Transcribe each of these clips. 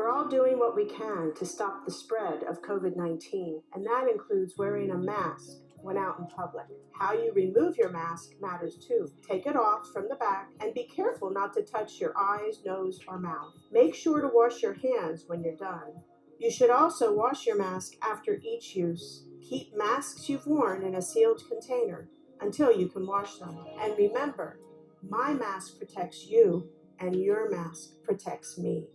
We're all doing what we can to stop the spread of COVID-19, and that includes wearing a mask when out in public. How you remove your mask matters too. Take it off from the back and be careful not to touch your eyes, nose, or mouth. Make sure to wash your hands when you're done. You should also wash your mask after each use. Keep masks you've worn in a sealed container until you can wash them. And remember, my mask protects you and your mask protects me.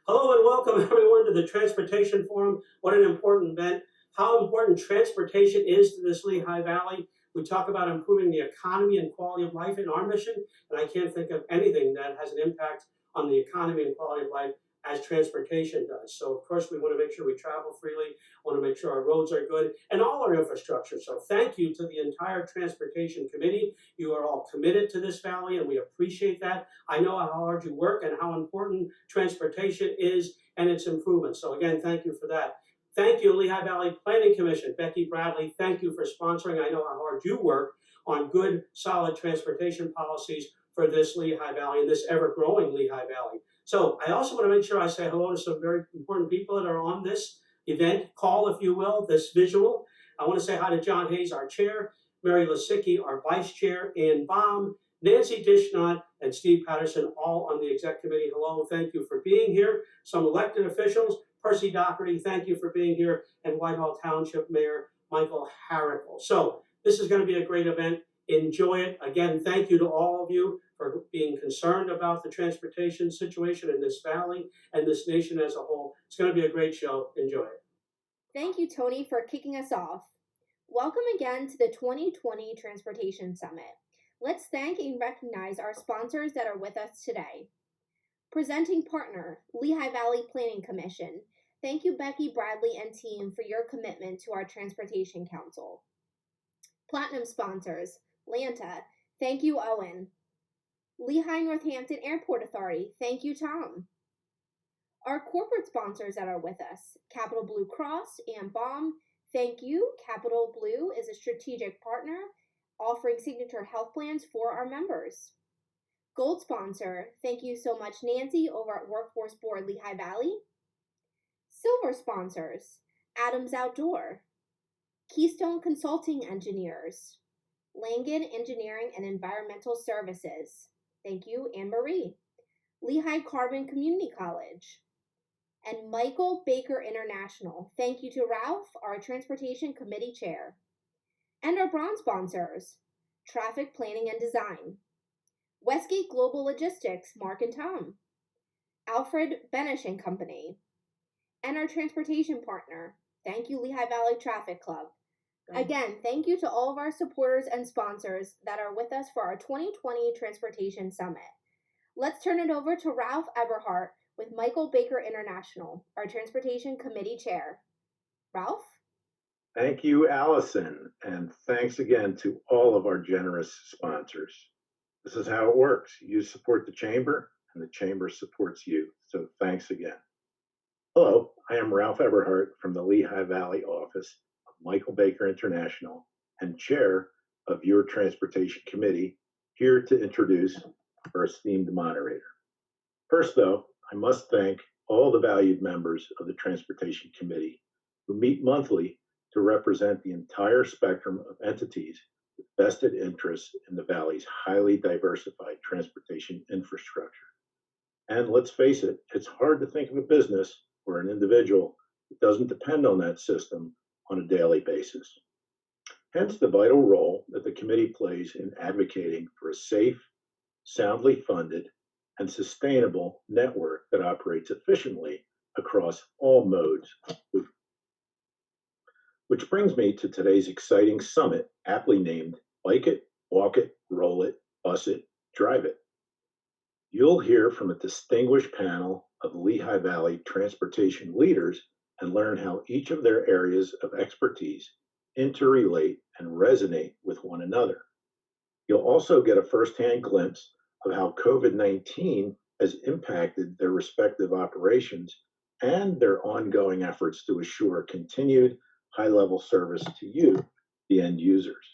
Hello and welcome everyone to the Transportation Forum. What an important event. How important transportation is to this Lehigh Valley. We talk about improving the economy and quality of life in our mission, and I can't think of anything that has an impact on the economy and quality of life as transportation does. So of course we want to make sure we travel freely, want to make sure our roads are good, and all our infrastructure. So thank you to the entire Transportation Committee. You are all committed to this valley and we appreciate that. I know how hard you work and how important transportation is and its improvement. So again, thank you for that. Thank you, Lehigh Valley Planning Commission. Becky, Bradley, thank you for sponsoring. I know how hard you work on good, solid transportation policies for this Lehigh Valley and this ever-growing Lehigh Valley. So I also want to make sure I say hello to some very important people that are on this event call, if you will, this visual. I want to say hi to John Hayes, our chair, Mary Lisicki, our vice chair, Ann Baum, Nancy Dishnot, and Steve Patterson, all on the exec committee. Hello, thank you for being here. Some elected officials, Percy Doherty, thank you for being here, and Whitehall Township Mayor Michael Harrickle. So this is going to be a great event. Enjoy it. Again, thank you to all of you for being concerned about the transportation situation in this valley and this nation as a whole. It's going to be a great show. Enjoy it. Thank you, Tony, for kicking us off. Welcome again to the 2020 Transportation Summit. Let's thank and recognize our sponsors that are with us today. Presenting partner, Lehigh Valley Planning Commission. Thank you, Becky, Bradley, and team for your commitment to our Transportation Council. Platinum sponsors, LANTA. Thank you, Owen. Lehigh Northampton Airport Authority. Thank you, Tom. Our corporate sponsors that are with us, Capital Blue Cross and Baum. Thank you. Capital Blue is a strategic partner offering signature health plans for our members. Gold sponsor, thank you so much, Nancy, over at Workforce Board Lehigh Valley. Silver sponsors, Adams Outdoor, Keystone Consulting Engineers, Langen Engineering and Environmental Services. Thank you, Anne Marie. Lehigh Carbon Community College. And Michael Baker International. Thank you to Ralph, our Transportation Committee Chair. And our bronze sponsors, Traffic Planning and Design. Westgate Global Logistics, Mark and Tom. Alfred Benish and Company. And our transportation partner, thank you, Lehigh Valley Traffic Club. Again, thank you to all of our supporters and sponsors that are with us for our 2020 Transportation Summit. Let's turn it over to Ralph Eberhardt with Michael Baker International, our Transportation Committee Chair. Ralph? Thank you, Allison, and thanks again to all of our generous sponsors. This is how it works. You support the Chamber, and the Chamber supports you, so thanks again. Hello, I am Ralph Eberhardt from the Lehigh Valley office of Michael Baker International and Chair of your Transportation Committee, here to introduce our esteemed moderator. First, though, I must thank all the valued members of the Transportation Committee who meet monthly to represent the entire spectrum of entities with vested interests in the Valley's highly diversified transportation infrastructure. And let's face it, it's hard to think of a business or an individual that doesn't depend on that system on a daily basis. Hence the vital role that the committee plays in advocating for a safe, soundly funded, and sustainable network that operates efficiently across all modes of movement. Which brings me to today's exciting summit, aptly named Bike It, Walk It, Roll It, Bus It, Drive It. You'll hear from a distinguished panel of Lehigh Valley transportation leaders and learn how each of their areas of expertise interrelate and resonate with one another. You'll also get a firsthand glimpse of how COVID-19 has impacted their respective operations and their ongoing efforts to assure continued high-level service to you, the end users.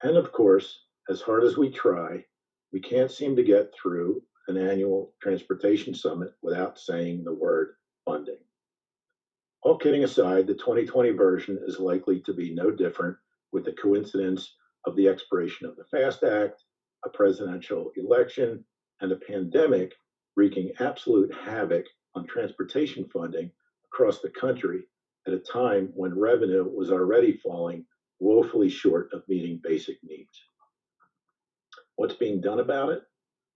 And of course, as hard as we try, we can't seem to get through an annual transportation summit without saying the word funding. All kidding aside, the 2020 version is likely to be no different, with the coincidence of the expiration of the FAST Act, a presidential election, and a pandemic wreaking absolute havoc on transportation funding across the country at a time when revenue was already falling woefully short of meeting basic needs. What's being done about it?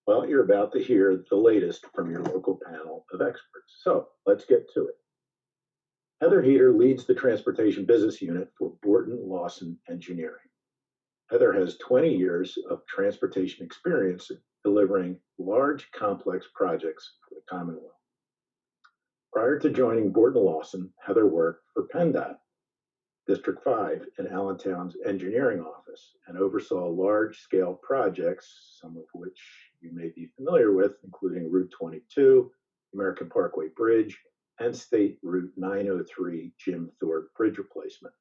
Well, you're about to hear the latest from your local panel of experts. So let's get to it. Heather Heeter leads the Transportation Business Unit for Borton-Lawson Engineering. Heather has 20 years of transportation experience delivering large, complex projects for the Commonwealth. Prior to joining Borton-Lawson, Heather worked for PennDOT, District 5 in Allentown's engineering office, and oversaw large-scale projects, some of which you may be familiar with, including Route 22, American Parkway Bridge, and State Route 903 Jim Thorpe Bridge replacement.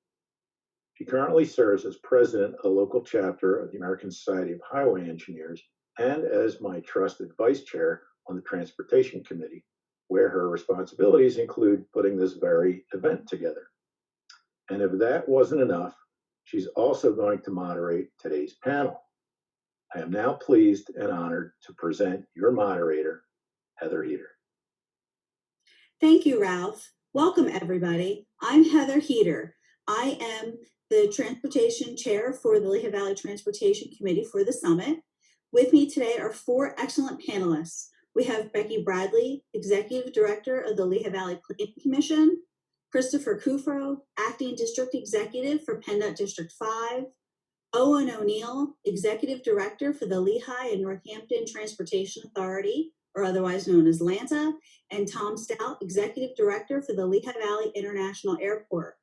She currently serves as president of the local chapter of the American Society of Highway Engineers and as my trusted vice chair on the Transportation Committee, where her responsibilities include putting this very event together. And if that wasn't enough, she's also going to moderate today's panel. I am now pleased and honored to present your moderator, Heather Heeter. Thank you, Ralph. Welcome, everybody. I'm Heather Heeter. I am the Transportation Chair for the Lehigh Valley Transportation Committee for the Summit. With me today are four excellent panelists. We have Becky Bradley, Executive Director of the Lehigh Valley Planning Commission, Christopher Kufro, Acting District Executive for PennDOT District 5, Owen O'Neill, Executive Director for the Lehigh and Northampton Transportation Authority, or otherwise known as LANTA, and Tom Stoudt, Executive Director for the Lehigh Valley International Airport.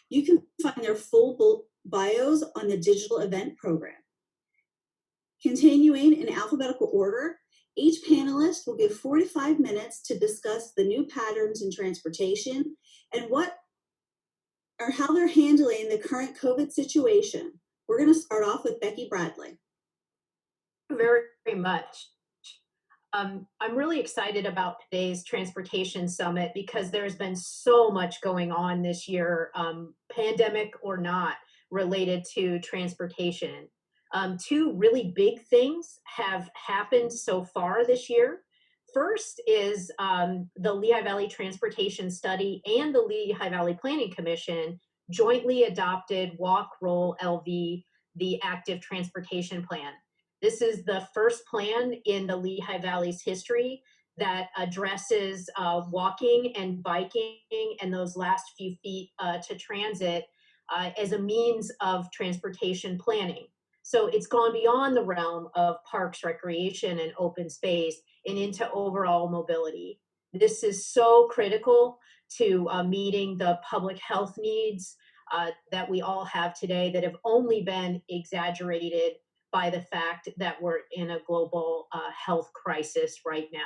You can find their full bios on the digital event program. Continuing in alphabetical order, each panelist will give 45 minutes to discuss the new patterns in transportation and how they're handling the current COVID situation. We're going to start off with Becky Bradley. Very, very much. I'm really excited about today's Transportation Summit because there's been so much going on this year, pandemic or not, related to transportation. Two really big things have happened so far this year. First is the Lehigh Valley Transportation Study and the Lehigh Valley Planning Commission jointly adopted Walk, Roll, LV, the Active Transportation Plan. This is the first plan in the Lehigh Valley's history that addresses walking and biking and those last few feet to transit as a means of transportation planning. So it's gone beyond the realm of parks, recreation, and open space and into overall mobility. This is so critical to meeting the public health needs that we all have today that have only been exaggerated by the fact that we're in a global health crisis right now.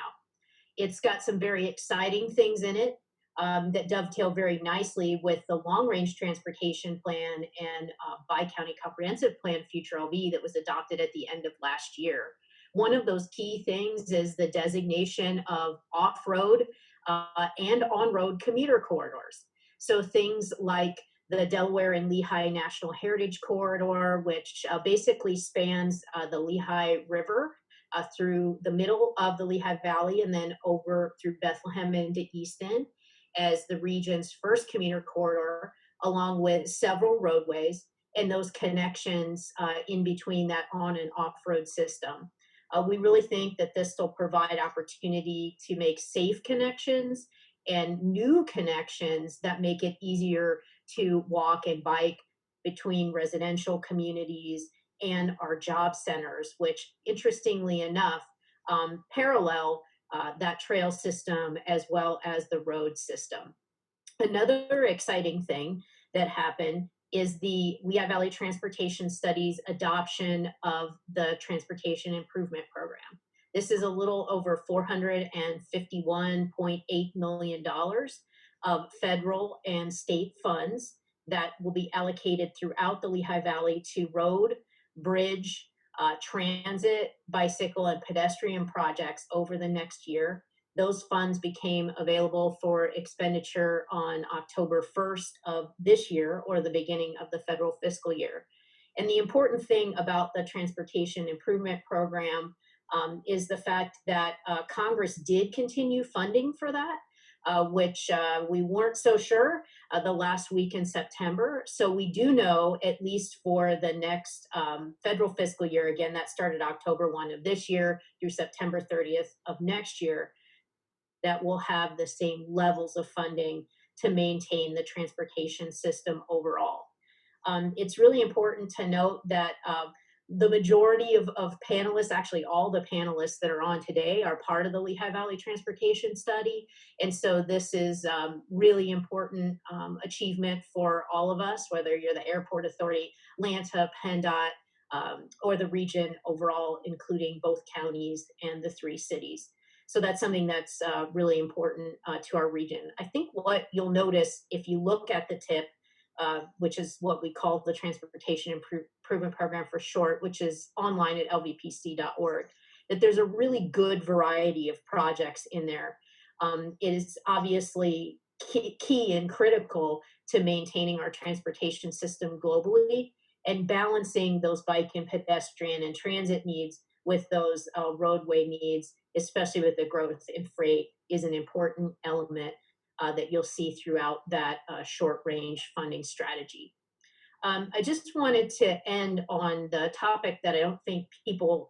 It's got some very exciting things in it that dovetail very nicely with the long-range transportation plan and bi-county comprehensive plan, Future LV, that was adopted at the end of last year. One of those key things is the designation of off-road and on-road commuter corridors. So things like the Delaware and Lehigh National Heritage Corridor, which basically spans the Lehigh River through the middle of the Lehigh Valley and then over through Bethlehem into Easton as the region's first commuter corridor, along with several roadways and those connections in between that on and off-road system. We really think that this will provide opportunity to make safe connections and new connections that make it easier to walk and bike between residential communities and our job centers, which interestingly enough, parallel that trail system as well as the road system. Another exciting thing that happened is the Lehigh Valley Transportation Studies adoption of the Transportation Improvement Program. This is a little over $451.8 million of federal and state funds that will be allocated throughout the Lehigh Valley to road, bridge, transit, bicycle, and pedestrian projects over the next year. Those funds became available for expenditure on October 1st of this year, or the beginning of the federal fiscal year. And the important thing about the Transportation Improvement Program is the fact that Congress did continue funding for that, which we weren't so sure the last week in September. So we do know, at least for the next federal fiscal year, again, that started October 1 of this year through September 30th of next year, that will have the same levels of funding to maintain the transportation system overall. It's really important to note that the majority of panelists, actually all the panelists that are on today, are part of the Lehigh Valley Transportation Study. And so this is really important achievement for all of us, whether you're the Airport Authority, LANTA, PennDOT, or the region overall, including both counties and the 3 cities. So that's something that's really important to our region. I think what you'll notice if you look at the TIP, which is what we call the Transportation Improvement Program for short, which is online at lvpc.org, that there's a really good variety of projects in there. It is obviously key and critical to maintaining our transportation system globally and balancing those bike and pedestrian and transit needs with those roadway needs, especially with the growth in freight, is an important element that you'll see throughout that short range funding strategy. I just wanted to end on the topic that I don't think people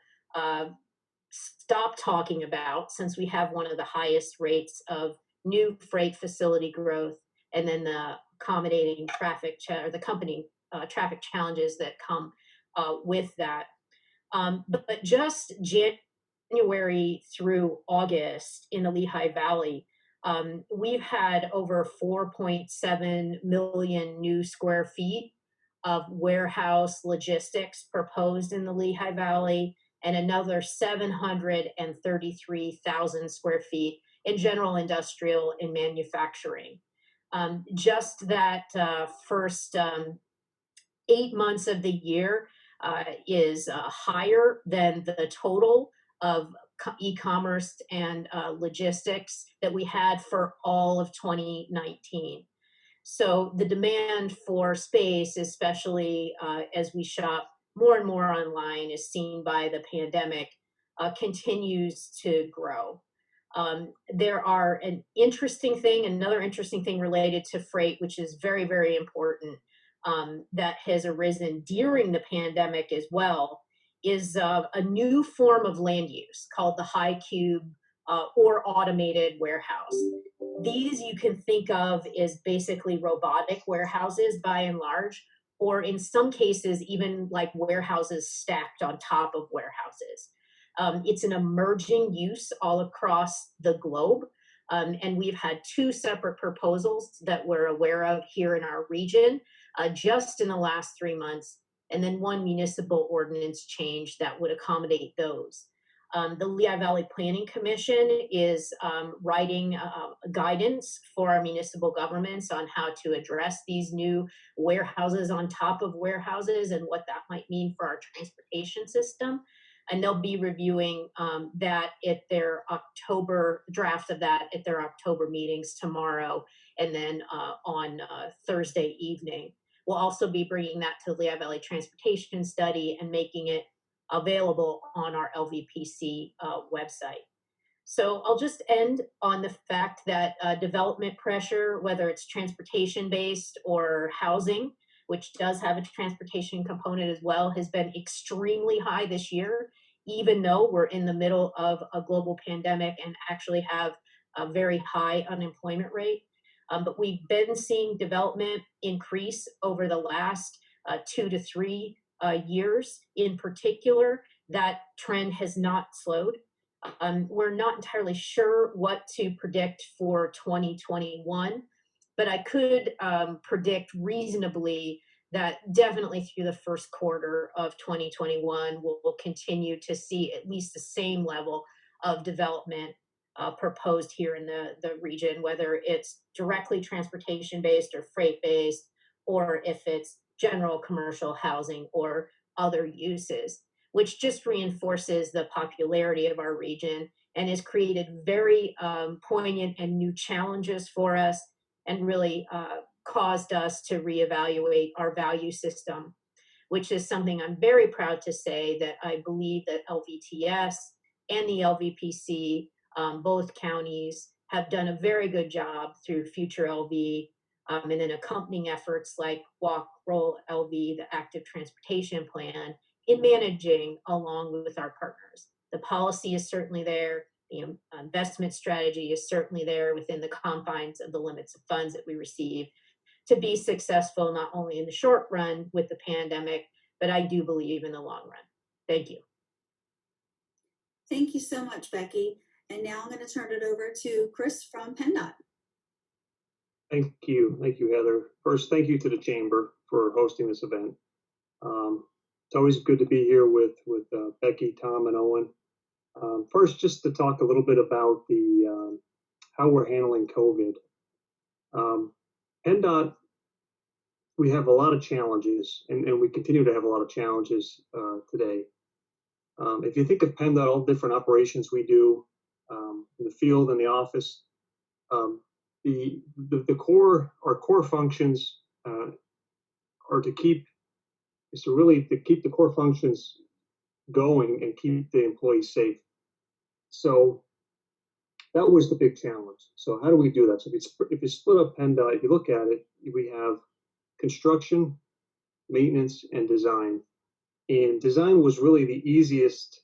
stop talking about, since we have one of the highest rates of new freight facility growth, and then the accommodating traffic traffic challenges that come with that. But just January through August in the Lehigh Valley, we've had over 4.7 million new square feet of warehouse logistics proposed in the Lehigh Valley, and another 733,000 square feet in general industrial and manufacturing. Just that first 8 months of the year is higher than the total of e-commerce and logistics that we had for all of 2019. So the demand for space, especially as we shop more and more online, is seen by the pandemic, continues to grow. There are another interesting thing related to freight, which is very, very important, that has arisen during the pandemic as well, is a new form of land use called the high cube or automated warehouse. These you can think of as basically robotic warehouses by and large, or in some cases, even like warehouses stacked on top of warehouses. It's an emerging use all across the globe. And we've had 2 separate proposals that we're aware of here in our region just in the last 3 months, and then 1 municipal ordinance change that would accommodate those. The Lehigh Valley Planning Commission is writing guidance for our municipal governments on how to address these new warehouses on top of warehouses and what that might mean for our transportation system. And they'll be reviewing that at their October draft of that at their October meetings tomorrow, and then on Thursday evening. We'll also be bringing that to the Lehigh Valley Transportation Study and making it available on our LVPC website. So I'll just end on the fact that development pressure, whether it's transportation-based or housing, which does have a transportation component as well, has been extremely high this year, even though we're in the middle of a global pandemic and actually have a very high unemployment rate. But we've been seeing development increase over the last 2 to 3 years in particular. That trend has not slowed. We're not entirely sure what to predict for 2021, but I could predict reasonably that definitely through the first quarter of 2021, we'll continue to see at least the same level of development proposed here in the region, whether it's directly transportation based or freight based, or if it's general commercial housing or other uses, which just reinforces the popularity of our region and has created very poignant and new challenges for us, and really caused us to reevaluate our value system, which is something I'm very proud to say that I believe that LVTS and the LVPC, both counties, have done a very good job through Future LV, and then accompanying efforts like Walk, Roll LV, the Active Transportation Plan, in managing along with our partners. The policy is certainly there. The investment strategy is certainly there within the confines of the limits of funds that we receive to be successful, not only in the short run with the pandemic, but I do believe in the long run. Thank you. Thank you so much, Becky. And now I'm going to turn it over to Chris from PennDOT. Thank you, Heather. First, thank you to the Chamber for hosting this event. It's always good to be here with Becky, Tom, and Owen. First, just to talk a little bit about the how we're handling COVID. PennDOT, we have a lot of challenges, and we continue to have a lot of challenges today. If you think of PennDOT, all different operations we do in the field and the office, the core, our core functions are to keep the core functions going and keep the employees safe. So that was the big challenge. So how do we do that? So if you split up PennDOT, if you look at it, we have construction, maintenance, and design. And design was really the easiest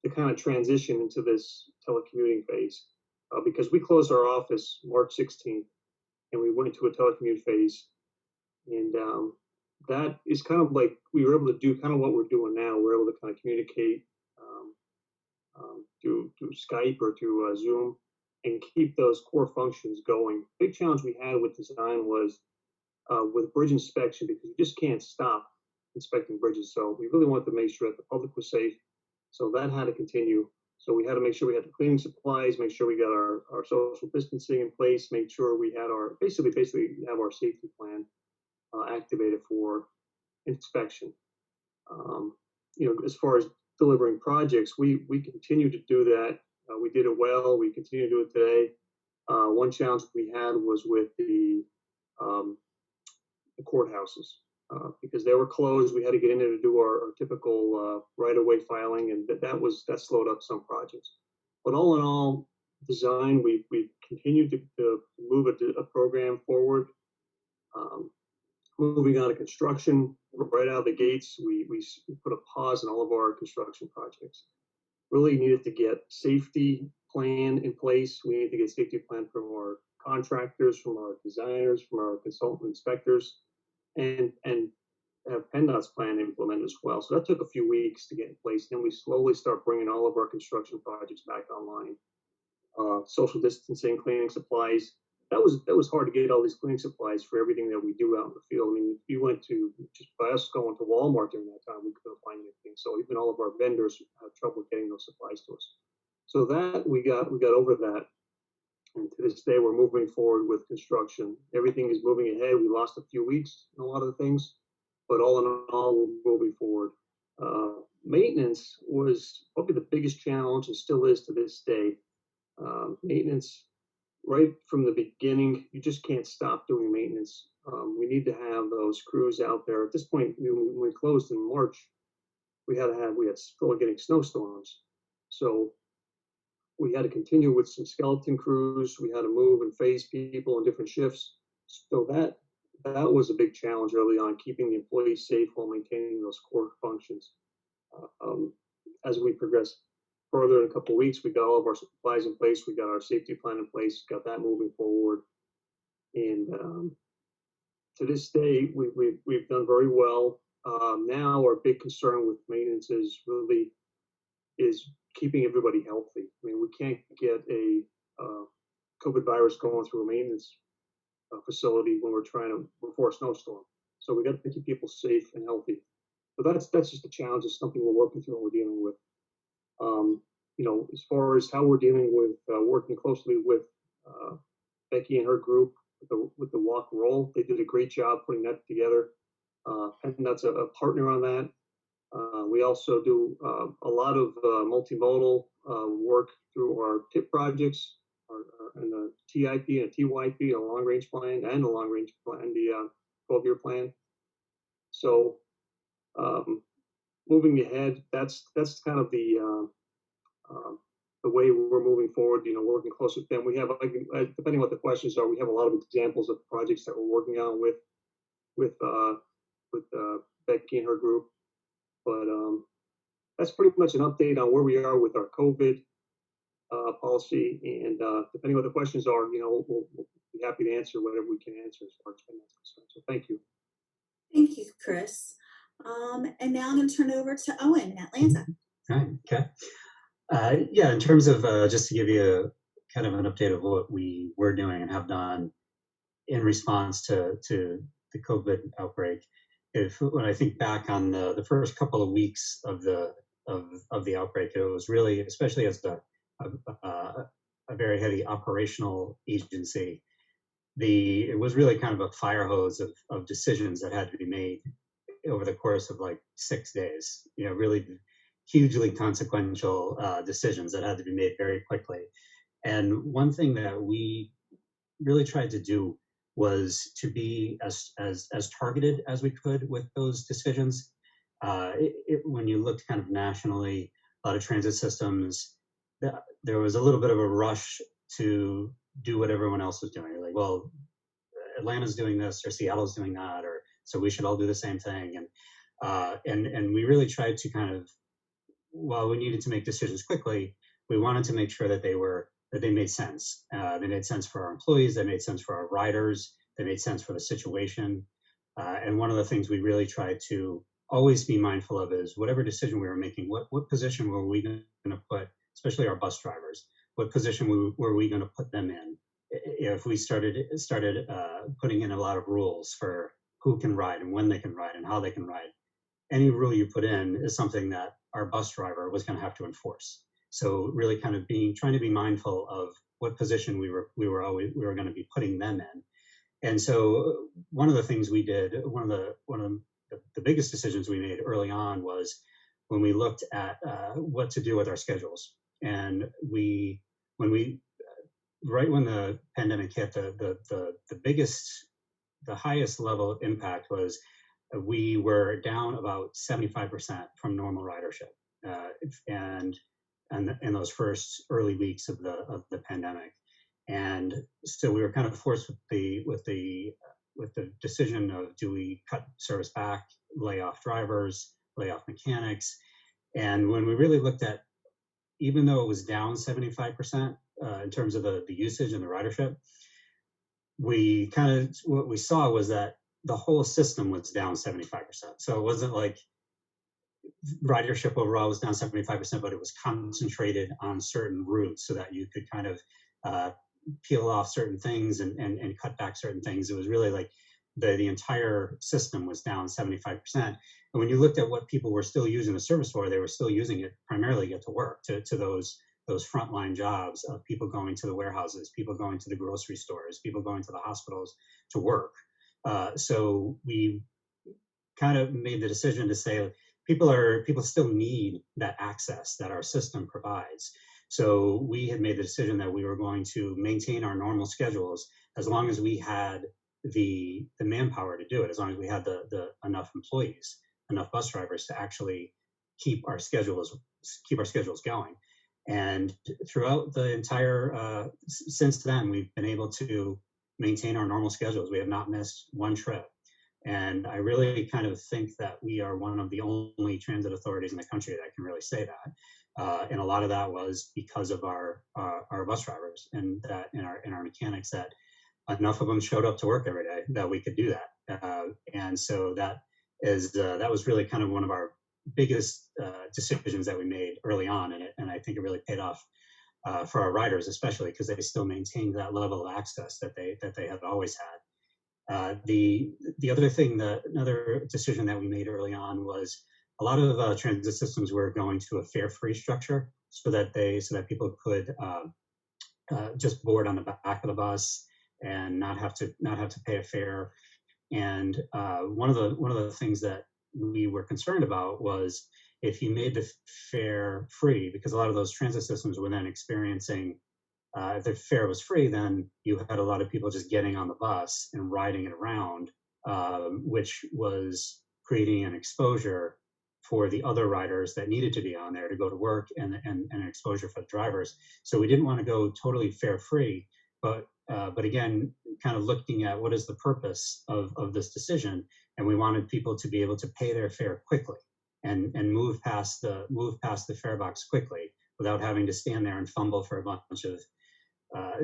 to kind of transition into this telecommuting phase because we closed our office March 16th and we went into a telecommute phase. And that is kind of like we were able to do kind of what we're doing now. We're able to kind of communicate through Skype or through Zoom and keep those core functions going. Big challenge we had with design was with bridge inspection, because you just can't stop inspecting bridges. So we really wanted to make sure that the public was safe. So that had to continue. So we had to make sure we had the cleaning supplies, make sure we got our social distancing in place, make sure we had our basically have our safety plan activated for inspection. As far as delivering projects, we continue to do that. We did it well. We continue to do it today. One challenge we had was with the courthouses because they were closed. We had to get in there to do our typical right-of-way filing, and that slowed up some projects. But all in all, design, we've continued to move a program forward. Moving on to construction, right out of the gates, we put a pause on all of our construction projects. Really needed to get safety plan in place. We need to get safety plan from our contractors, from our designers, from our consultant inspectors, and have PennDOT's plan implemented as well. So that took a few weeks to get in place. Then we slowly start bringing all of our construction projects back online. Social distancing, cleaning supplies. That was hard to get all these cleaning supplies for everything that we do out in the field. I mean, we went to, just by us going to Walmart during that time, we couldn't find anything. So even all of our vendors had trouble getting those supplies to us. So that we got over that. And to this day, we're moving forward with construction. Everything is moving ahead. We lost a few weeks in a lot of the things, but all in all, we're moving forward. Maintenance was probably the biggest challenge and still is to this day. Maintenance, right from the beginning, you just can't stop doing maintenance. We need to have those crews out there. At this point, when we closed in March, we had still getting snowstorms. So we had to continue with some skeleton crews. We had to move and phase people in different shifts. So that was a big challenge early on, keeping the employees safe while maintaining those core functions. As we progressed further in a couple of weeks, we got all of our supplies in place. We got our safety plan in place, got that moving forward. And to this day, we've done very well. Now our big concern with maintenance is keeping everybody healthy. I mean, we can't get a COVID virus going through a maintenance facility when before a snowstorm. So we got to keep people safe and healthy. But that's just a challenge. It's something we're working through and we're dealing with. As far as how we're dealing with working closely with Becky and her group with the walk roll, they did a great job putting that together. PennDOT's a partner on that. We also do a lot of multimodal work through our TIP projects, and the TIP and TYP, a long range plan, and a long range plan, the 12-year plan. So moving ahead, that's kind of the way we're moving forward. Working close with them. We have, depending on what the questions are, we have a lot of examples of projects that we're working on with Becky and her group. But that's pretty much an update on where we are with our COVID policy. And depending on what the questions are, we'll be happy to answer whatever we can answer as far as that's concerned. So thank you. Thank you, Chris. And now I'm going to turn it over to Owen in Atlanta. All right. Okay. Yeah, in terms of just to give you kind of an update of what we were doing and have done in response to the COVID outbreak, when I think back on the first couple of weeks of the outbreak, it was really, especially as a very heavy operational agency, it was really kind of a fire hose of decisions that had to be made over the course of like 6 days. Really hugely consequential decisions that had to be made very quickly. And one thing that we really tried to do was to be as targeted as we could with those decisions. When you looked kind of nationally, a lot of transit systems, there was a little bit of a rush to do what everyone else was doing. Like, well, Atlanta's doing this, or Seattle's doing that, or so we should all do the same thing. And we really tried to kind of, while we needed to make decisions quickly, we wanted to make sure that they made sense. They made sense for our employees, they made sense for our riders, they made sense for the situation. And one of the things we really tried to always be mindful of is whatever decision we were making, what position were we going to put, especially our bus drivers, what position were we going to put them in? If we started putting in a lot of rules for who can ride and when they can ride and how they can ride, any rule you put in is something that our bus driver was going to have to enforce. So really kind of trying to be mindful of what position we were going to be putting them in. And so one of the things we did, one of the biggest decisions we made early on was when we looked at what to do with our schedules. And right when the pandemic hit, the highest level of impact was we were down about 75% from normal ridership, and in those first early weeks of the pandemic. And so we were kind of forced with the decision of, do we cut service back, lay off drivers, lay off mechanics? And when we really looked at, even though it was down 75% in terms of the usage and the ridership, what we saw was that the whole system was down 75%. So it wasn't like ridership overall was down 75%, but it was concentrated on certain routes so that you could kind of peel off certain things and cut back certain things. It was really like the entire system was down 75%. And when you looked at what people were still using the service for, they were still using it primarily to get to work, to those frontline jobs of people going to the warehouses, people going to the grocery stores, people going to the hospitals to work. So we kind of made the decision to say people still need that access that our system provides. So we had made the decision that we were going to maintain our normal schedules as long as we had the manpower to do it, as long as we had the enough employees, enough bus drivers to actually keep our schedules going. And throughout the entire since then, we've been able to maintain our normal schedules. We have not missed one trip. And I really kind of think that we are one of the only transit authorities in the country that can really say that. And a lot of that was because of our bus drivers and our mechanics, that enough of them showed up to work every day that we could do that. And so that was really kind of one of our biggest decisions that we made early on, and I think it really paid off for our riders, especially because they still maintained that level of access that they have always had. The other thing, another decision that we made early on was a lot of transit systems were going to a fare-free structure, so that people could just board on the back of the bus and not have to pay a fare. And one of the things that we were concerned about was if you made the fare free, because a lot of those transit systems were then experiencing, if the fare was free, then you had a lot of people just getting on the bus and riding it around, which was creating an exposure for the other riders that needed to be on there to go to work, and an exposure for the drivers. So we didn't want to go totally fare free, but again, kind of looking at what is the purpose of this decision, and we wanted people to be able to pay their fare quickly and move past the fare box quickly without having to stand there and fumble for a bunch of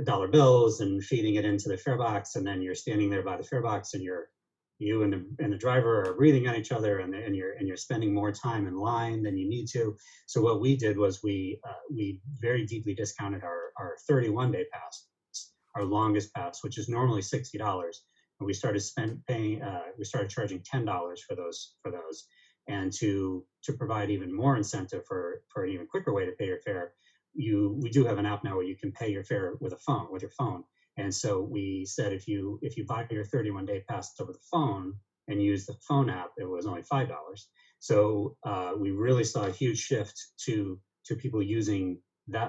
dollar bills and feeding it into the fare box, and then you're standing there by the fare box, and you and the driver are breathing on each other, and you're spending more time in line than you need to. So what we did was we very deeply discounted our 31-day pass, our longest pass, which is normally $60, and we started charging $10 for those, and to provide even more incentive for an even quicker way to pay your fare. We do have an app now where you can pay your fare with your phone. And so we said if you buy your 31-day pass over the phone and use the phone app, it was only $5. So we really saw a huge shift to people using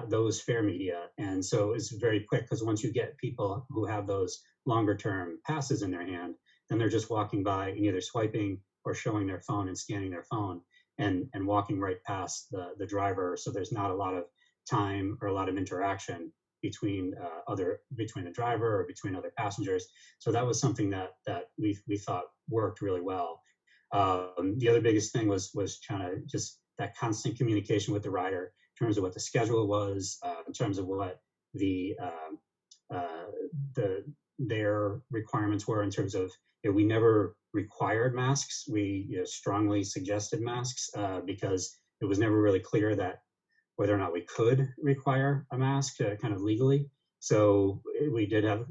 those fare media. And so it's very quick, because once you get people who have those longer term passes in their hand, then they're just walking by and either swiping or showing their phone and scanning their phone and walking right past the driver. So there's not a lot of time or a lot of interaction between the driver or between other passengers. So that was something that we thought worked really well. The other biggest thing was kind of just that constant communication with the rider in terms of what the schedule was, in terms of what their requirements were, in terms of, we never required masks. We strongly suggested masks because it was never really clear that whether or not we could require a mask kind of legally. So we did have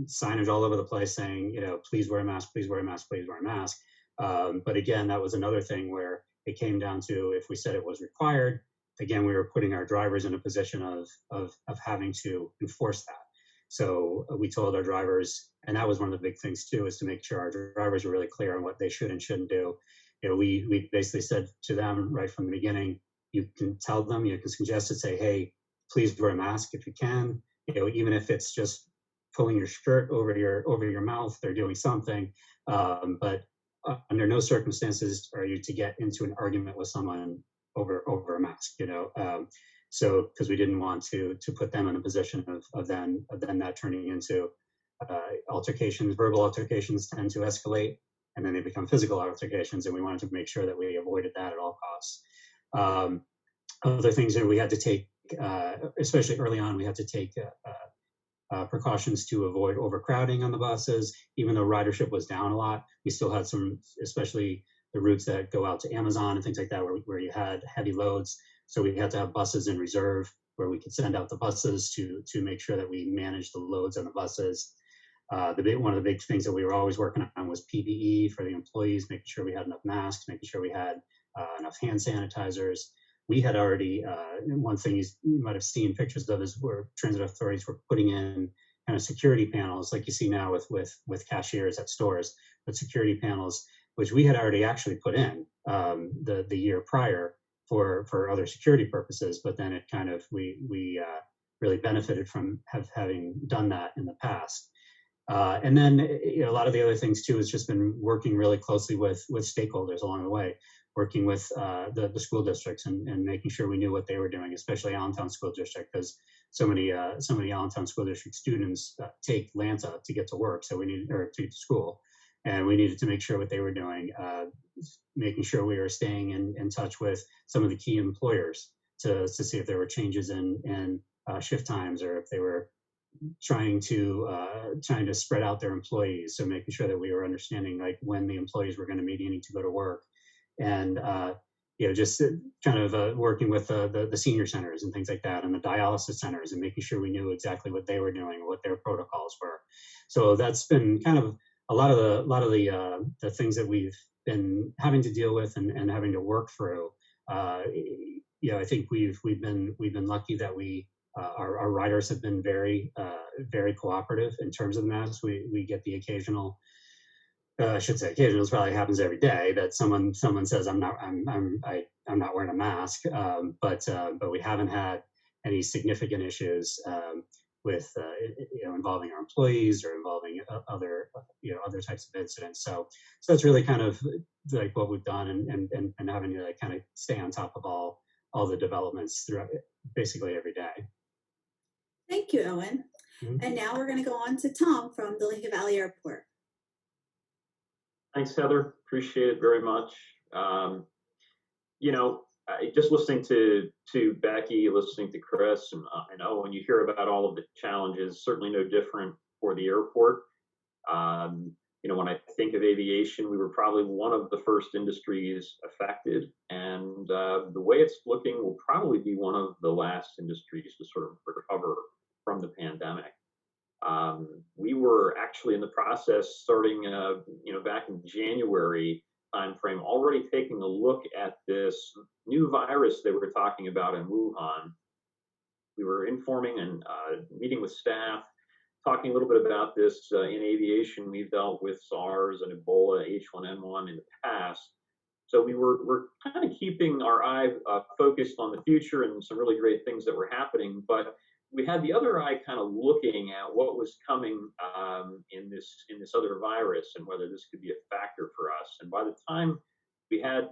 signage all over the place saying, please wear a mask, please wear a mask, please wear a mask. But again, that was another thing where it came down to, if we said it was required, again, we were putting our drivers in a position of having to enforce that. So we told our drivers, and that was one of the big things too, is to make sure our drivers were really clear on what they should and shouldn't do. We basically said to them right from the beginning, you can tell them, you can suggest it, say, hey, please wear a mask if you can, even if it's just pulling your shirt over your mouth or doing something. But under no circumstances are you to get into an argument with someone over a mask, so because we didn't want to put them in a position of then that turning into altercations. Verbal altercations tend to escalate, and then they become physical altercations, and we wanted to make sure that we avoided that at all costs. Other things that we had to take, especially early on, we had to take precautions to avoid overcrowding on the buses. Even though ridership was down a lot, we still had some, especially the routes that go out to Amazon and things like that, where you had heavy loads. So we had to have buses in reserve where we could send out the buses to make sure that we managed the loads on the buses. One of the big things that we were always working on was PPE for the employees, making sure we had enough masks, making sure we had enough hand sanitizers. We had already, one thing you might have seen pictures of is where transit authorities were putting in kind of security panels, like you see now with cashiers at stores, but security panels, which we had already actually put in the year prior for other security purposes. But then it kind of, we really benefited from having done that in the past. And then a lot of the other things too has just been working really closely with stakeholders along the way, working with the school districts and making sure we knew what they were doing, especially Allentown School District, because so many Allentown School District students take LANTA to get to work, to get to school, and we needed to make sure what they were doing, making sure we were staying in touch with some of the key employers to see if there were changes in shift times, or if they were trying to spread out their employees. So making sure that we were understanding like when the employees were going to be needing to go to work. And just kind of working with the senior centers and things like that, and the dialysis centers, and making sure we knew exactly what they were doing, what their protocols were. So that's been kind of a lot of the things that we've been having to deal with and having to work through. I think we've been lucky that our riders have been very cooperative in terms of masks. We get the occasional. I should say occasional. It probably happens every day that someone says I'm not wearing a mask, but we haven't had any significant issues with involving our employees or involving other types of incidents. So that's really kind of like what we've done, and having to kind of stay on top of all the developments throughout basically every day. Thank you, Owen. Mm-hmm. And now we're going to go on to Tom from the Lehigh Valley Airport. Thanks, Heather. Appreciate it very much. Just listening to Becky, listening to Chris, and when you hear about all of the challenges, certainly no different for the airport. When I think of aviation, we were probably one of the first industries affected, and the way it's looking, will probably be one of the last industries to sort of recover from the pandemic. We were actually in the process starting, back in January timeframe, already taking a look at this new virus they were talking about in Wuhan. We were informing and meeting with staff, talking a little bit about this. In aviation, we've dealt with SARS and Ebola, H1N1 in the past. So we're kind of keeping our eye focused on the future and some really great things that were happening, but we had the other eye kind of looking at what was coming in this other virus, and whether this could be a factor for us. And by the time we had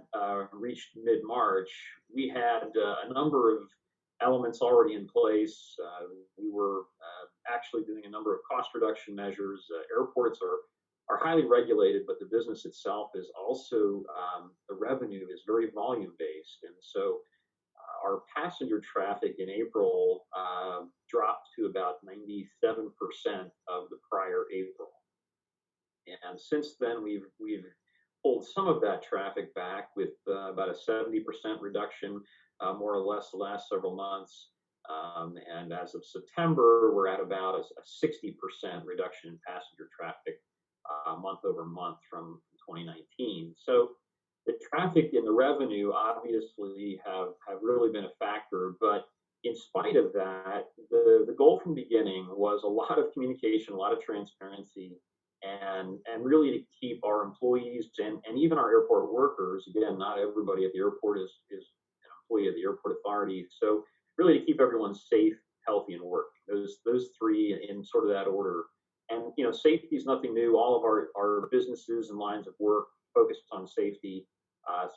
reached mid-March, we had a number of elements already in place. We were actually doing a number of cost reduction measures. Airports are highly regulated, but the business itself is also, the revenue is very volume based. And so our passenger traffic in April dropped to about 97% of the prior April. And since then, we've pulled some of that traffic back with about a 70% reduction, more or less, the last several months. And as of September, we're at about a 60% reduction in passenger traffic month over month from 2019. So the traffic and the revenue obviously have really been a factor, but in spite of that, the goal from the beginning was a lot of communication, a lot of transparency, and really to keep our employees and even our airport workers, again, not everybody at the airport is an employee of the airport authority, so really to keep everyone safe, healthy, and working. Those three in sort of that order. And safety is nothing new. All of our businesses and lines of work focused on safety.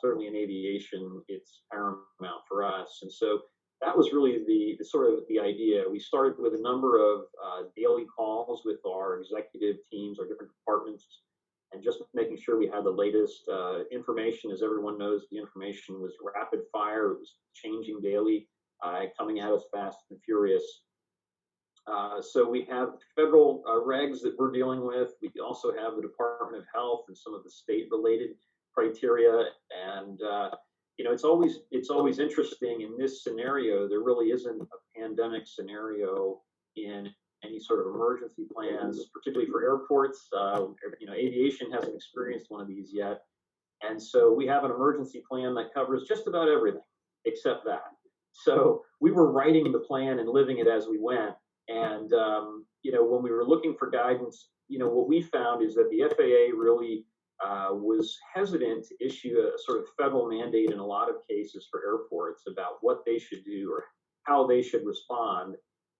Certainly in aviation, it's paramount for us. And so that was really the sort of the idea. We started with a number of daily calls with our executive teams, our different departments, and just making sure we had the latest information. As everyone knows, the information was rapid fire. It was changing daily, coming at us fast and furious. So we have federal regs that we're dealing with. We also have the Department of Health and some of the state-related criteria. And it's always interesting in this scenario. There really isn't a pandemic scenario in any sort of emergency plans, particularly for airports. Aviation hasn't experienced one of these yet, and so we have an emergency plan that covers just about everything except that. So we were writing the plan and living it as we went. And when we were looking for guidance, what we found is that the FAA really was hesitant to issue a sort of federal mandate in a lot of cases for airports about what they should do or how they should respond.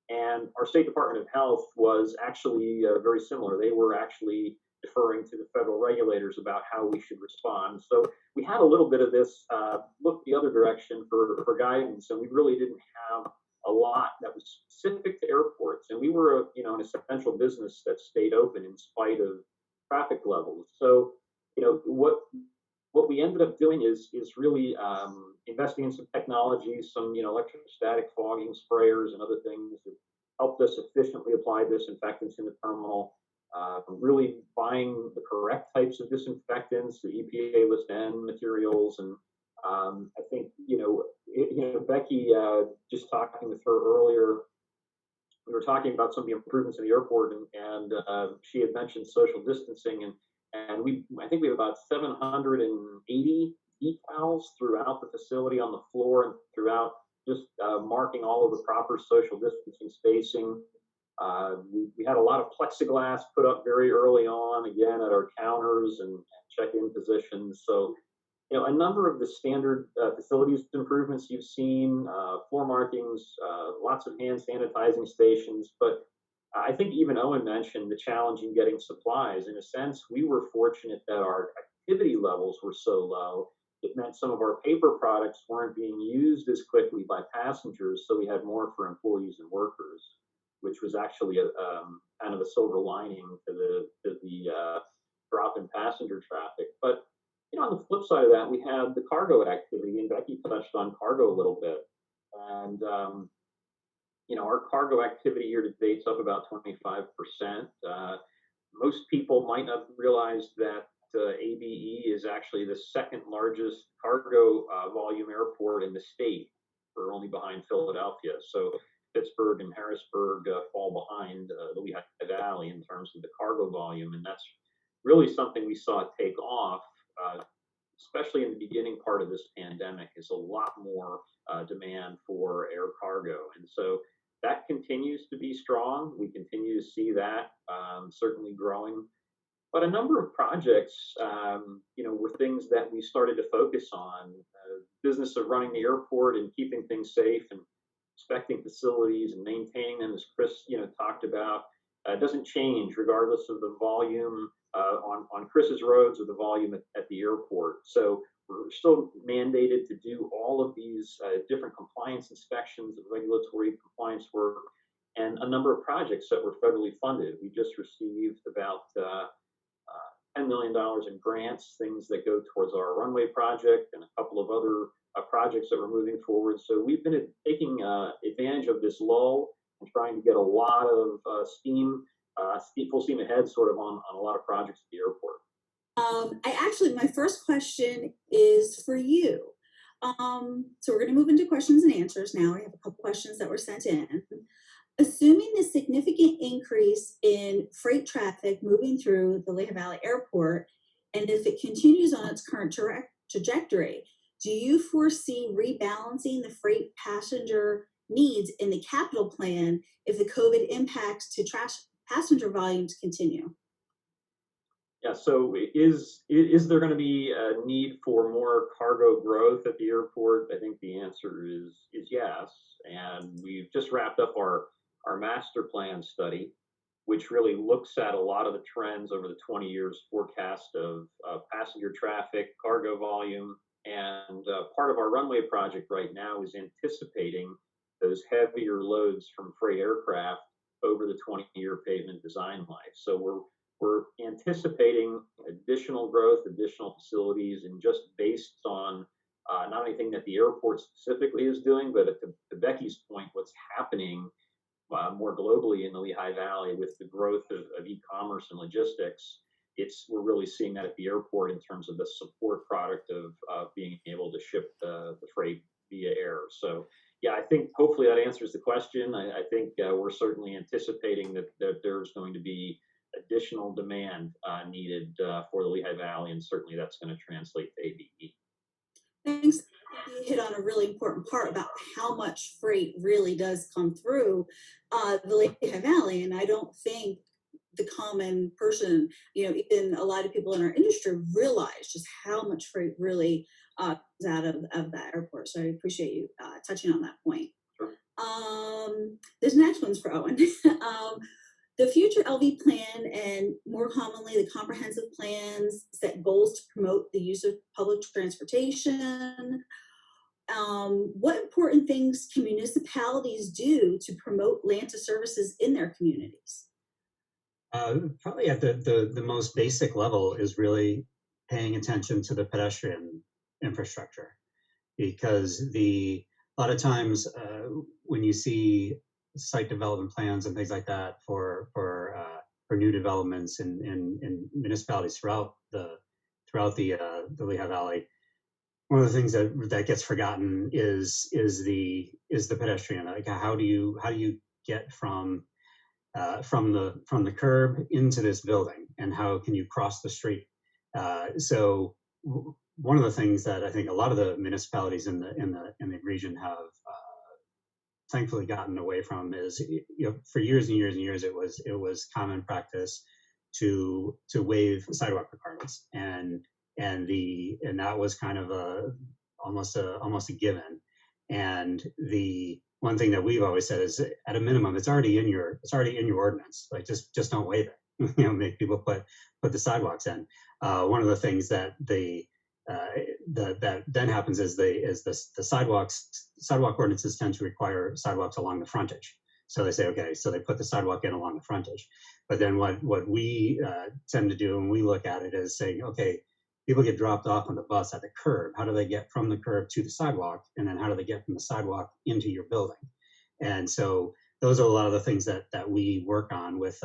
And our State Department of Health was actually very similar. They were actually deferring to the federal regulators about how we should respond. So we had a little bit of this look the other direction for guidance, and we really didn't have a lot that was specific to airports. And we were, an essential business that stayed open in spite of traffic levels. So, what we ended up doing is really investing in some technology, some electrostatic fogging sprayers and other things that helped us efficiently apply disinfectants in the terminal. Really buying the correct types of disinfectants, the EPA list N materials, and I think, Becky, just talking with her earlier, we were talking about some of the improvements in the airport, and she had mentioned social distancing, and I think we have about 780 decals throughout the facility on the floor and throughout, just marking all of the proper social distancing spacing. We had a lot of plexiglass put up very early on, again, at our counters and check-in positions. So, a number of the standard facilities improvements you've seen, floor markings, lots of hand sanitizing stations. But I think even Owen mentioned the challenge in getting supplies. In a sense, we were fortunate that our activity levels were so low. It meant some of our paper products weren't being used as quickly by passengers, so we had more for employees and workers, which was actually a kind of a silver lining to the drop in passenger traffic. But on the flip side of that, we had the cargo activity, and Becky touched on cargo a little bit. And our cargo activity year to date is up about 25%. Most people might not realize that ABE is actually the second largest cargo volume airport in the state. We're only behind Philadelphia. So Pittsburgh and Harrisburg fall behind the Lehigh Valley in terms of the cargo volume. And that's really something we saw take off, especially in the beginning part of this pandemic, is a lot more demand for air cargo. And so that continues to be strong. We continue to see that certainly growing. But a number of projects, were things that we started to focus on. Business of running the airport and keeping things safe and inspecting facilities and maintaining them, as Chris, talked about, doesn't change regardless of the volume on Chris's roads or the volume at the airport. So we're still mandated to do all of these different compliance inspections and regulatory compliance work, and a number of projects that were federally funded. We just received about $10 million in grants, things that go towards our runway project and a couple of other projects that we're moving forward. So we've been taking advantage of this lull and trying to get a lot of full steam ahead sort of on a lot of projects at the airport. My first question is for you. So we're going to move into questions and answers now. We have a couple questions that were sent in. Assuming the significant increase in freight traffic moving through the Lehigh Valley Airport, and if it continues on its current trajectory, do you foresee rebalancing the freight passenger needs in the capital plan if the COVID impacts to passenger volumes continue? Yeah, so is there going to be a need for more cargo growth at the airport? I think the answer is yes. And we've just wrapped up our master plan study, which really looks at a lot of the trends over the 20 years forecast of passenger traffic, cargo volume, and part of our runway project right now is anticipating those heavier loads from freight aircraft over the 20-year pavement design life. So we're anticipating additional growth, additional facilities, and just based on not anything that the airport specifically is doing, but to Becky's point, what's happening more globally in the Lehigh Valley with the growth of e-commerce and logistics. We're really seeing that at the airport in terms of the support product of being able to ship the freight via air. So yeah, I think hopefully that answers the question. I think we're certainly anticipating that there's going to be additional demand needed for the Lehigh Valley, and certainly that's going to translate to ABE. Thanks. You hit on a really important part about how much freight really does come through the Lehigh Valley, and I don't think the common person, even a lot of people in our industry realize just how much freight really comes out of that airport. So I appreciate you touching on that point. Sure. This next one's for Owen. The future LV plan, and more commonly the comprehensive plans, set goals to promote the use of public transportation. What important things can municipalities do to promote LANTA services in their communities? Probably at the most basic level is really paying attention to the pedestrian infrastructure, because a lot of times when you see site development plans and things like that for new developments in municipalities throughout the Lehigh Valley, one of the things that gets forgotten is the pedestrian. Like how do you get from the curb into this building, and how can you cross the street? So one of the things that I think a lot of the municipalities in the region have thankfully gotten away from is, for years and years and years it was common practice to waive sidewalk requirements, and that was kind of almost a given. And the one thing that we've always said is, at a minimum, it's already in your ordinance. Like just don't waive it. Make people put the sidewalks in. One of the things that that then happens is the sidewalk ordinances tend to require sidewalks along the frontage. So they say, okay, so they put the sidewalk in along the frontage. But then what we tend to do when we look at it is saying, okay, people get dropped off on the bus at the curb. How do they get from the curb to the sidewalk? And then how do they get from the sidewalk into your building? And so those are a lot of the things that we work on with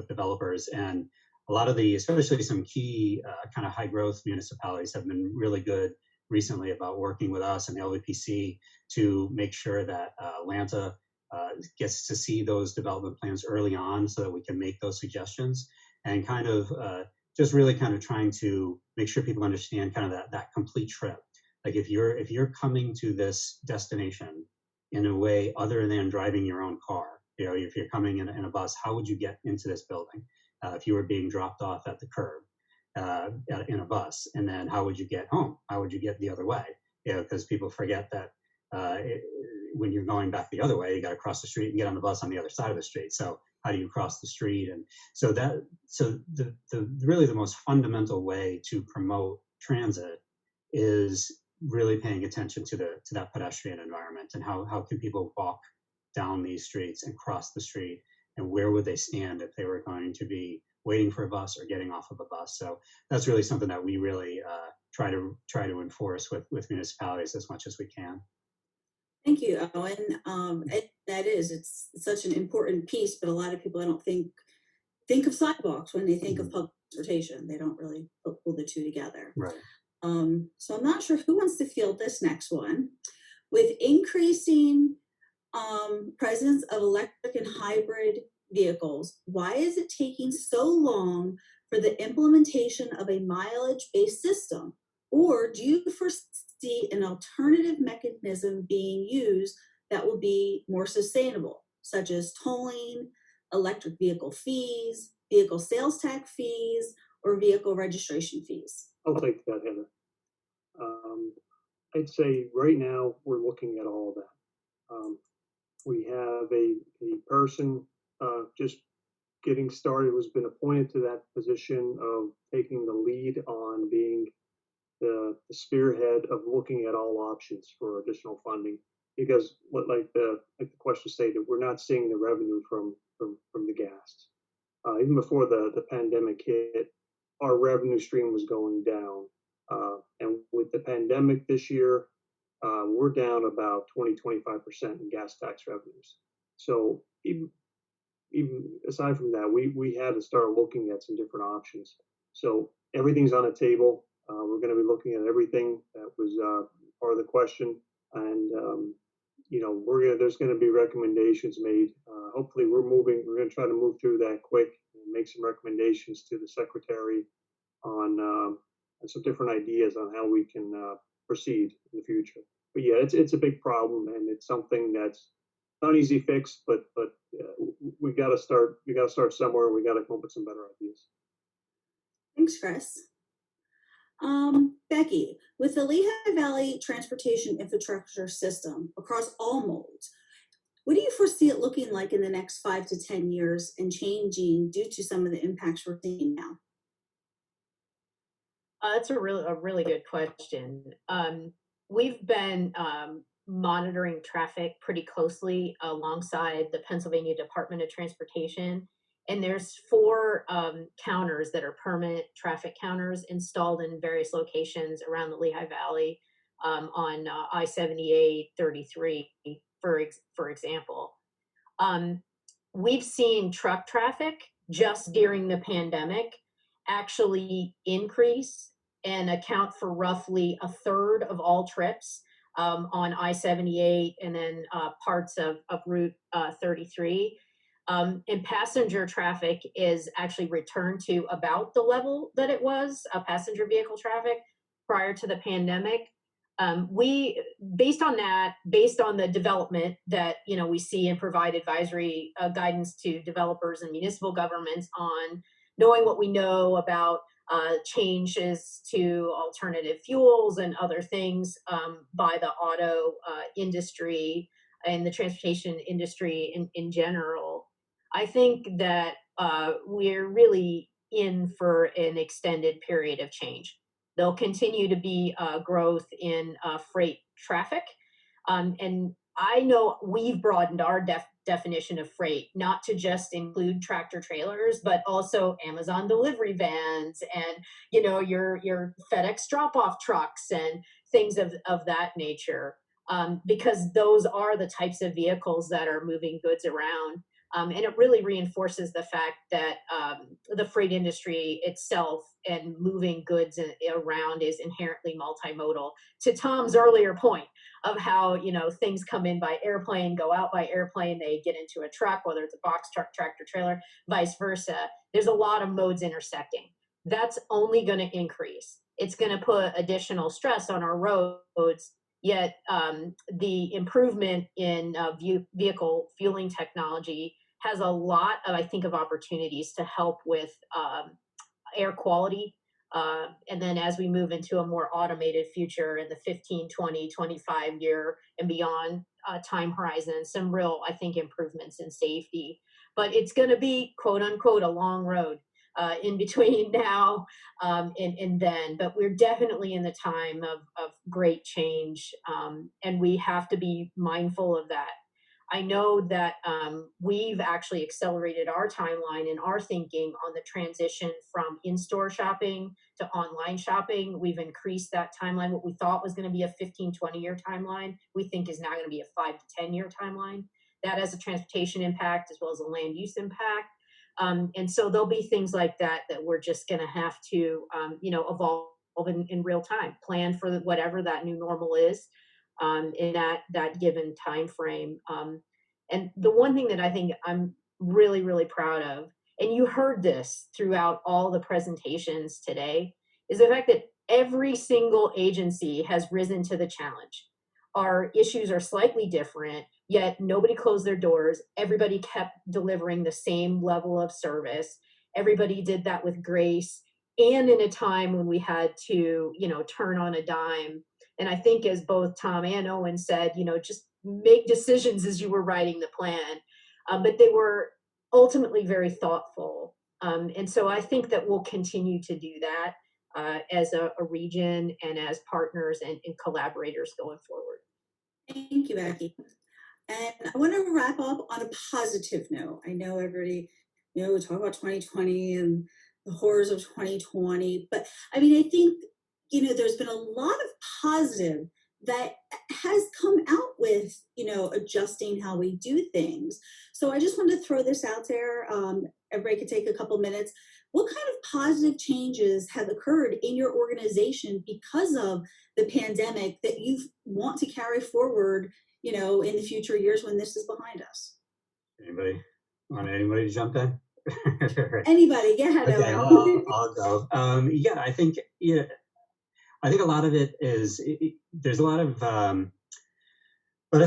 developers. And a lot of especially some key kind of high growth municipalities have been really good recently about working with us and the LVPC to make sure that LANTA gets to see those development plans early on, so that we can make those suggestions, and kind of just really kind of trying to make sure people understand kind of that complete trip. Like if you're coming to this destination in a way other than driving your own car, if you're coming in a bus, how would you get into this building? If you were being dropped off at the curb in a bus, and then how would you get home? How would you get the other way? Because people forget that when you're going back the other way, you got to cross the street and get on the bus on the other side of the street. So how do you cross the street? And so the really the most fundamental way to promote transit is really paying attention to that pedestrian environment, and how can people walk down these streets and cross the street, and where would they stand if they were going to be waiting for a bus or getting off of a bus. So that's really something that we really try to enforce with municipalities as much as we can. Thank you, Owen. It's such an important piece, but a lot of people, I don't think of sidewalks when they think of public transportation. They don't really pull the two together. Right. So I'm not sure who wants to field this next one. With increasing presence of electric and hybrid vehicles, why is it taking so long for the implementation of a mileage-based system? Or do you foresee an alternative mechanism being used that will be more sustainable, such as tolling, electric vehicle fees, vehicle sales tax fees, or vehicle registration fees? I'll take that, Heather. I'd say right now we're looking at all of that. We have a person just getting started, who's been appointed to that position of taking the lead on being the spearhead of looking at all options for additional funding. Because like the question stated, we're not seeing the revenue from the gas. Even before the pandemic hit, our revenue stream was going down. And with the pandemic this year, we're down about 20-25% in gas tax revenues. So even aside from that, we had to start looking at some different options. So everything's on the table. We're going to be looking at everything that was part of the question, and there's going to be recommendations made. Hopefully, we're going to try to move through that quick and make some recommendations to the secretary on some different ideas on how we can proceed in the future. But yeah, it's a big problem, and it's something that's not an easy fix, but we got to start. We got to start somewhere. We got to come up with some better ideas. Thanks, Chris. Becky, with the Lehigh Valley transportation infrastructure system across all modes, what do you foresee it looking like in the next 5 to 10 years and changing due to some of the impacts we're seeing now? That's a really good question. We've been monitoring traffic pretty closely alongside the Pennsylvania Department of Transportation. And there's 4 counters that are permanent traffic counters installed in various locations around the Lehigh Valley on I-78, 33, for example. We've seen truck traffic just during the pandemic actually increase and account for roughly a third of all trips on I-78 and then parts of Route 33. And passenger traffic is actually returned to about the level that it was, passenger vehicle traffic prior to the pandemic. We, based on the development that, we see and provide advisory guidance to developers and municipal governments on knowing what we know about changes to alternative fuels and other things by the auto industry and the transportation industry in general, I think that we're really in for an extended period of change. There'll continue to be growth in freight traffic. And I know we've broadened our definition of freight, not to just include tractor trailers, but also Amazon delivery vans and, your FedEx drop-off trucks and things of that nature, because those are the types of vehicles that are moving goods around. And it really reinforces the fact that the freight industry itself and moving goods around is inherently multimodal. To Tom's earlier point of how, things come in by airplane, go out by airplane, they get into a truck, whether it's a box truck, tractor trailer, vice versa. There's a lot of modes intersecting. That's only going to increase. It's going to put additional stress on our roads. Yet the improvement in vehicle fueling technology has a lot of, I think, of opportunities to help with air quality. And then as we move into a more automated future in the 15, 20, 25 year and beyond time horizon, some real, I think, improvements in safety. But it's going to be, quote unquote, a long road in between now and then. But we're definitely in the time of great change. And we have to be mindful of that. I know that we've actually accelerated our timeline and our thinking on the transition from in-store shopping to online shopping. We've increased that timeline. What we thought was going to be a 15, 20-year timeline, we think is now going to be a 5 to 10-year timeline. That has a transportation impact as well as a land use impact. And so there'll be things like that we're just going to have to, evolve in real time, plan for whatever that new normal is. In that given time frame. And the one thing that I think I'm really, really proud of, and you heard this throughout all the presentations today, is the fact that every single agency has risen to the challenge. Our issues are slightly different, yet nobody closed their doors. Everybody kept delivering the same level of service. Everybody did that with grace, and in a time when we had to, turn on a dime. And I think, as both Tom and Owen said, just make decisions as you were writing the plan. But they were ultimately very thoughtful. And so I think that we'll continue to do that as a region and as partners and collaborators going forward. Thank you, Becky. And I want to wrap up on a positive note. I know everybody, we talk about 2020 and the horrors of 2020, but I think, there's been a lot of positive that has come out with, adjusting how we do things. So I just wanted to throw this out there. Everybody could take a couple minutes. What kind of positive changes have occurred in your organization because of the pandemic that you want to carry forward, in the future years when this is behind us? Anybody to jump in? Anybody, go ahead. Okay, I'll go. I think a lot of it is, there's a lot of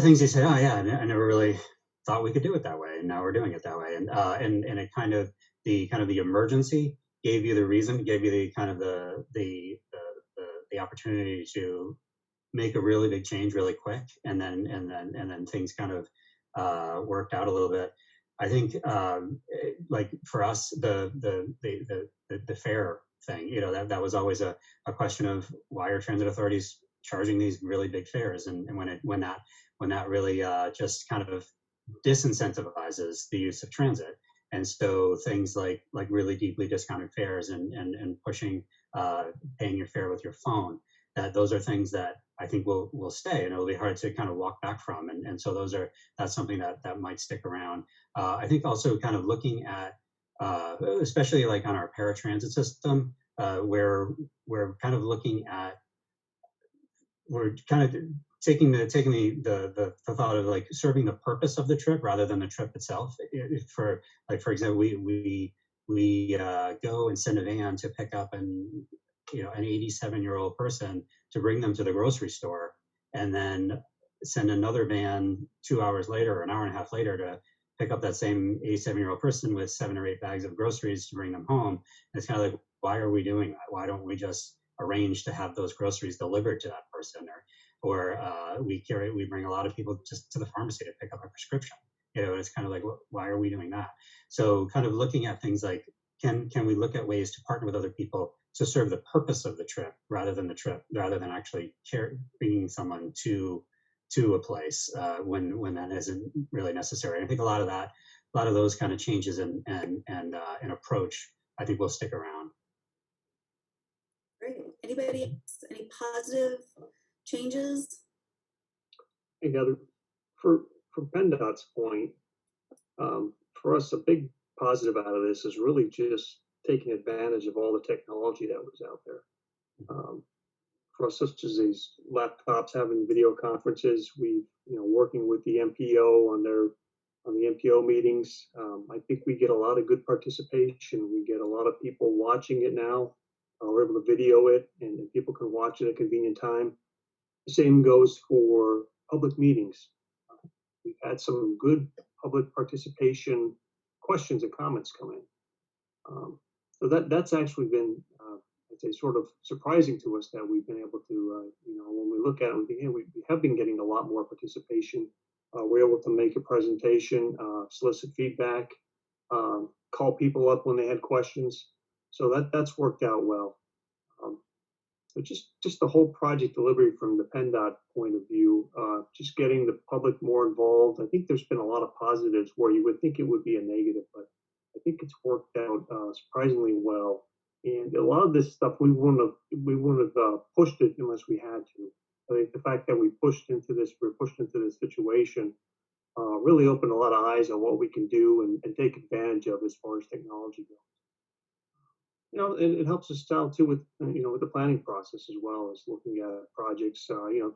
things you say, oh yeah, I never really thought we could do it that way, and now we're doing it that way. And it kind of the emergency gave you the reason, gave you the kind of the opportunity to make a really big change really quick, and then things kind of worked out a little bit. I think like for us, the fare thing, that was always a question of why are transit authorities charging these really big fares, and when that really just kind of disincentivizes the use of transit. And so things like really deeply discounted fares and pushing paying your fare with your phone, that those are things that I think will stay, and it'll be hard to kind of walk back from. And so that's something that might stick around. I think also kind of looking at, especially like on our paratransit system, where we're kind of looking at, we're kind of taking the thought of like serving the purpose of the trip rather than the trip itself. For example, we go and send a van to pick up an 87-year-old person to bring them to the grocery store, and then send another van 2 hours later or an hour and a half later to pick up that same 87-year-old person with 7 or 8 bags of groceries to bring them home. And it's kind of like, why are we doing that? Why don't we just arrange to have those groceries delivered to that person? Or we bring a lot of people just to the pharmacy to pick up a prescription. It's kind of like, why are we doing that? So kind of looking at things like, can we look at ways to partner with other people to serve the purpose of the trip rather than actually bringing someone to a place when that isn't really necessary. I think a lot of those kind of changes and approach, I think, will stick around. Great. Anybody else? Any positive changes? For PennDOT's point, for us, a big positive out of this is really just taking advantage of all the technology that was out there. For us, such as these laptops, having video conferences, working with the MPO on the MPO meetings. I think we get a lot of good participation. We get a lot of people watching it now. We're able to video it, and people can watch it at a convenient time. The same goes for public meetings. We've had some good public participation questions and comments come in. So that's actually been, I'd say, sort of surprising to us that we've been able to, when we look at it, we think, hey, we have been getting a lot more participation. We're able to make a presentation, solicit feedback, call people up when they had questions. So that's worked out well. So just the whole project delivery from the PennDOT point of view, just getting the public more involved. I think there's been a lot of positives where you would think it would be a negative, but I think it's worked out surprisingly well. And a lot of this stuff we wouldn't have pushed it unless we had to. I think the fact that we're pushed into this situation really opened a lot of eyes on what we can do and take advantage of as far as technology goes. It helps us out too with the planning process as well as looking at projects.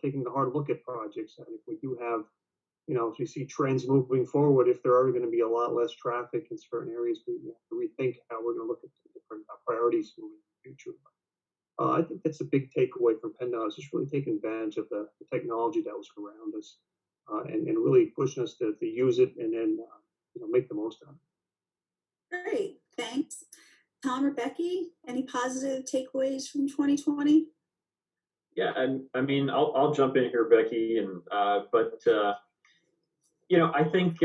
Taking a hard look at projects. And if we do have, if we see trends moving forward, if there are going to be a lot less traffic in certain areas, we have to rethink how we're going to look at the different priorities moving in the future. I think that's a big takeaway from PennDOT, is just really taking advantage of the technology that was around us and really pushing us to use it and then make the most of it. Great, thanks. Tom or Becky, any positive takeaways from 2020? Yeah, I mean, I'll jump in here, Becky, and I think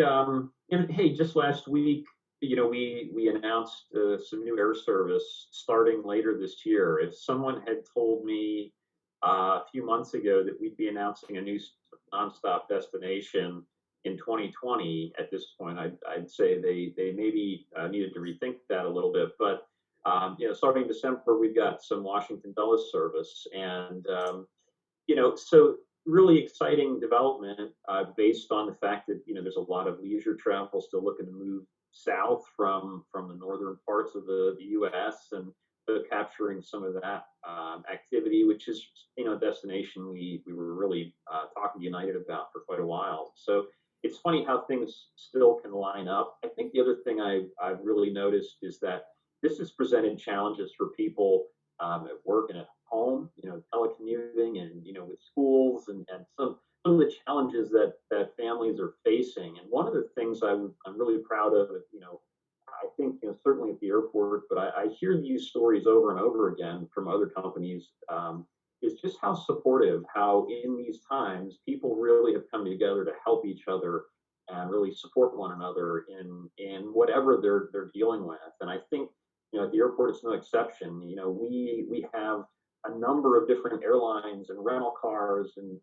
hey, just last week, we announced some new air service starting later this year. If someone had told me a few months ago that we'd be announcing a new nonstop destination in 2020, at this point, I'd say they maybe needed to rethink that a little bit. But starting December, we've got some Washington Dulles service, and so really exciting development based on the fact that there's a lot of leisure travel still looking to move south from the northern parts of the U.S. and capturing some of that activity, which is a destination we were really talking to United about for quite a while. So it's funny how things still can line up. I think the other thing I've really noticed is that this has presented challenges for people at work and at home, telecommuting and, with schools and some of the challenges that families are facing. And one of the things I'm really proud of, I think, certainly at the airport, but I hear these stories over and over again from other companies, is just how supportive, how in these times, people really have come together to help each other and really support one another in whatever they're dealing with. And I think, at the airport, it's no exception. We have a number of different airlines and rental cars and,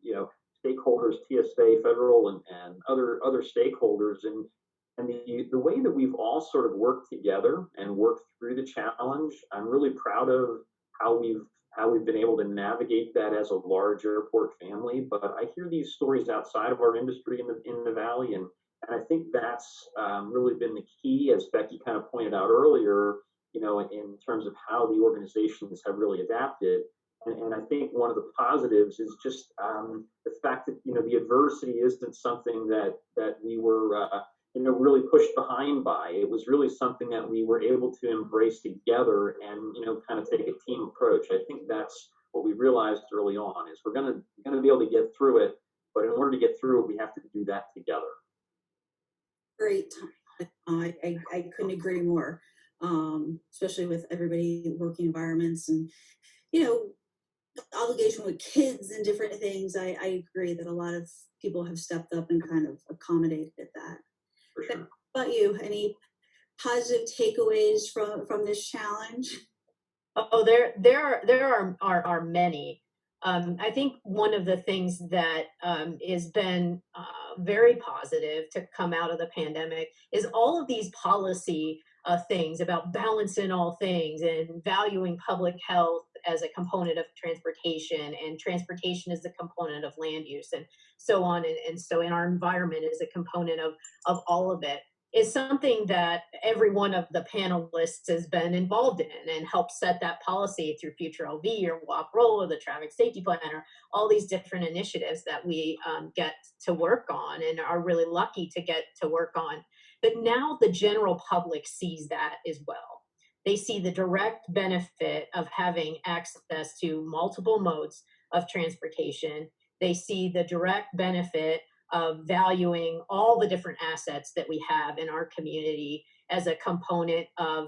stakeholders, TSA, federal and other stakeholders. And the way that we've all sort of worked together and worked through the challenge, I'm really proud of how we've been able to navigate that as a large airport family. But I hear these stories outside of our industry in the Valley, and I think that's really been the key, as Becky kind of pointed out earlier, in terms of how the organizations have really adapted. And I think one of the positives is just the fact that the adversity isn't something that we were really pushed behind by. It was really something that we were able to embrace together and kind of take a team approach. I think that's what we realized early on is we're gonna be able to get through it, but in order to get through it, we have to do that together. Great. I couldn't agree more, especially with everybody in working environments and, obligation with kids and different things. I agree that a lot of people have stepped up and kind of accommodated that. For sure. How about you? Any positive takeaways from this challenge? Oh, there are many. I think one of the things that has been very positive to come out of the pandemic is all of these policy things about balancing all things and valuing public health as a component of transportation, and transportation is a component of land use, and so on. And so in our environment is a component of all of it, is something that every one of the panelists has been involved in and helped set that policy through Future LV or Walk Roll or the Traffic Safety Plan, or all these different initiatives that we get to work on and are really lucky to get to work on. But now the general public sees that as well. They see the direct benefit of having access to multiple modes of transportation. They see the direct benefit of valuing all the different assets that we have in our community as a component of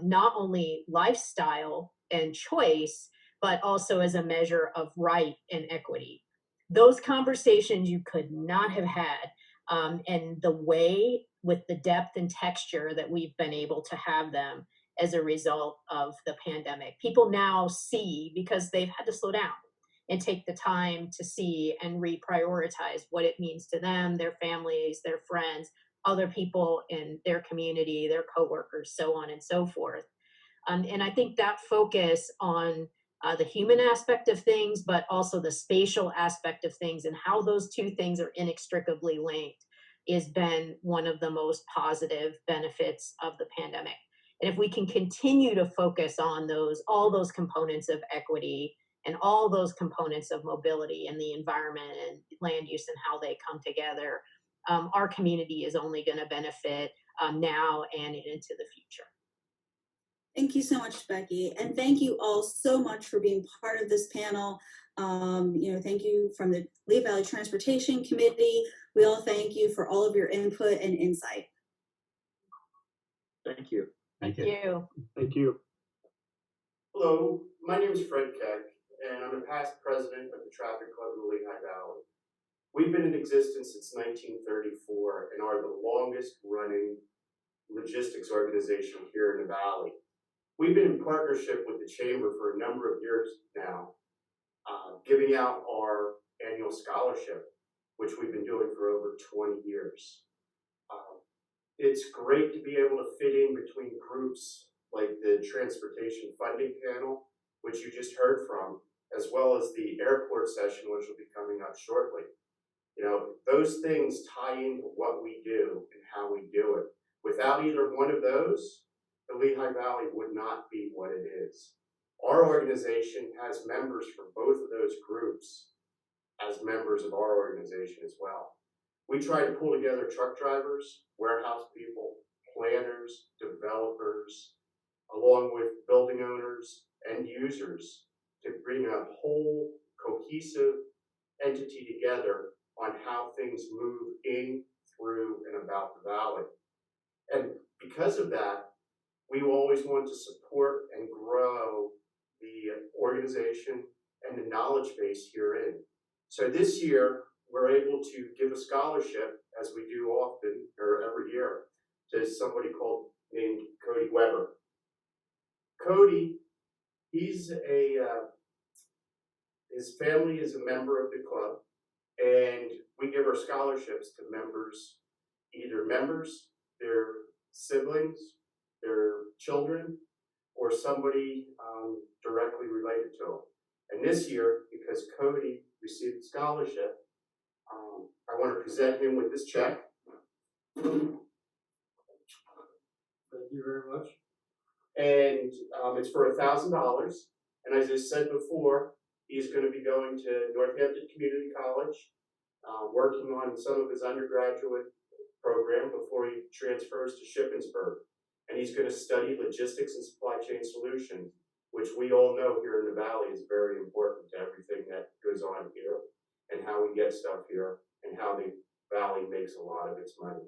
not only lifestyle and choice, but also as a measure of right and equity. Those conversations you could not have had, and the way with the depth and texture that we've been able to have them as a result of the pandemic. People now see, because they've had to slow down and take the time to see and reprioritize what it means to them, their families, their friends, other people in their community, their coworkers, so on and so forth. And I think that focus on the human aspect of things, but also the spatial aspect of things and how those two things are inextricably linked has been one of the most positive benefits of the pandemic. And if we can continue to focus on all those components of equity and all those components of mobility and the environment and land use and how they come together, our community is only going to benefit now and into the future. Thank you so much, Becky. And thank you all so much for being part of this panel. Thank you from the Lehigh Valley Transportation Committee. We all thank you for all of your input and insight. Thank you. Thank you. Thank you. Hello, my name is Fred Keck, and I'm a past president of the Traffic Club in the Lehigh Valley. We've been in existence since 1934 and are the longest running logistics organization here in the Valley. We've been in partnership with the Chamber for a number of years now, giving out our annual scholarship, which we've been doing for over 20 years. It's great to be able to fit in between groups like the Transportation Funding Panel, which you just heard from, as well as the airport session, which will be coming up shortly. Those things tie into what we do and how we do it. Without either one of those, the Lehigh Valley would not be what it is. Our organization has members from both of those groups as members of our organization as well. We try to pull together truck drivers, warehouse people, planners, developers, along with building owners and users to bring a whole cohesive entity together on how things move in, through, and about the valley. And because of that, we always want to support and grow the organization and the knowledge base herein. So this year, we're able to give a scholarship, as we do often, or every year, to somebody named Cody Weber. Cody, his family is a member of the club, and we give our scholarships to members, their siblings, their children, or somebody directly related to them. And this year, because Cody received a scholarship, I want to present him with this check. Thank you very much. And it's for $1,000. And as I said before, he's going to be going to Northampton Community College, working on some of his undergraduate program before he transfers to Shippensburg. And he's going to study logistics and supply chain solutions, which we all know here in the Valley is very important to everything that goes on here and how we get stuff here and how the Valley makes a lot of its money.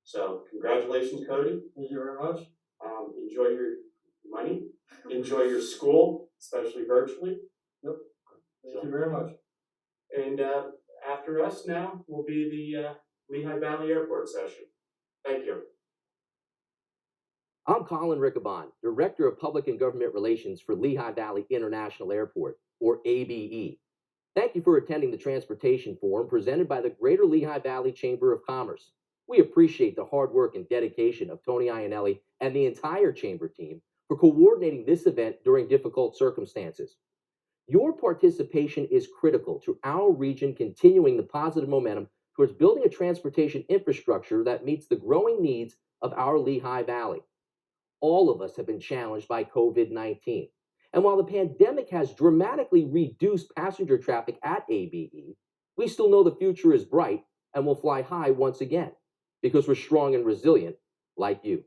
So congratulations, Cody. Thank you very much. Enjoy your money, enjoy your school, especially virtually. Yep. Thank you very much. And after us now will be the Lehigh Valley Airport session. Thank you. I'm Colin Riccabon, Director of Public and Government Relations for Lehigh Valley International Airport, or ABE. Thank you for attending the Transportation Forum presented by the Greater Lehigh Valley Chamber of Commerce. We appreciate the hard work and dedication of Tony Iannelli and the entire Chamber team for coordinating this event during difficult circumstances. Your participation is critical to our region continuing the positive momentum towards building a transportation infrastructure that meets the growing needs of our Lehigh Valley. All of us have been challenged by COVID-19. And while the pandemic has dramatically reduced passenger traffic at ABE, we still know the future is bright and will fly high once again because we're strong and resilient like you.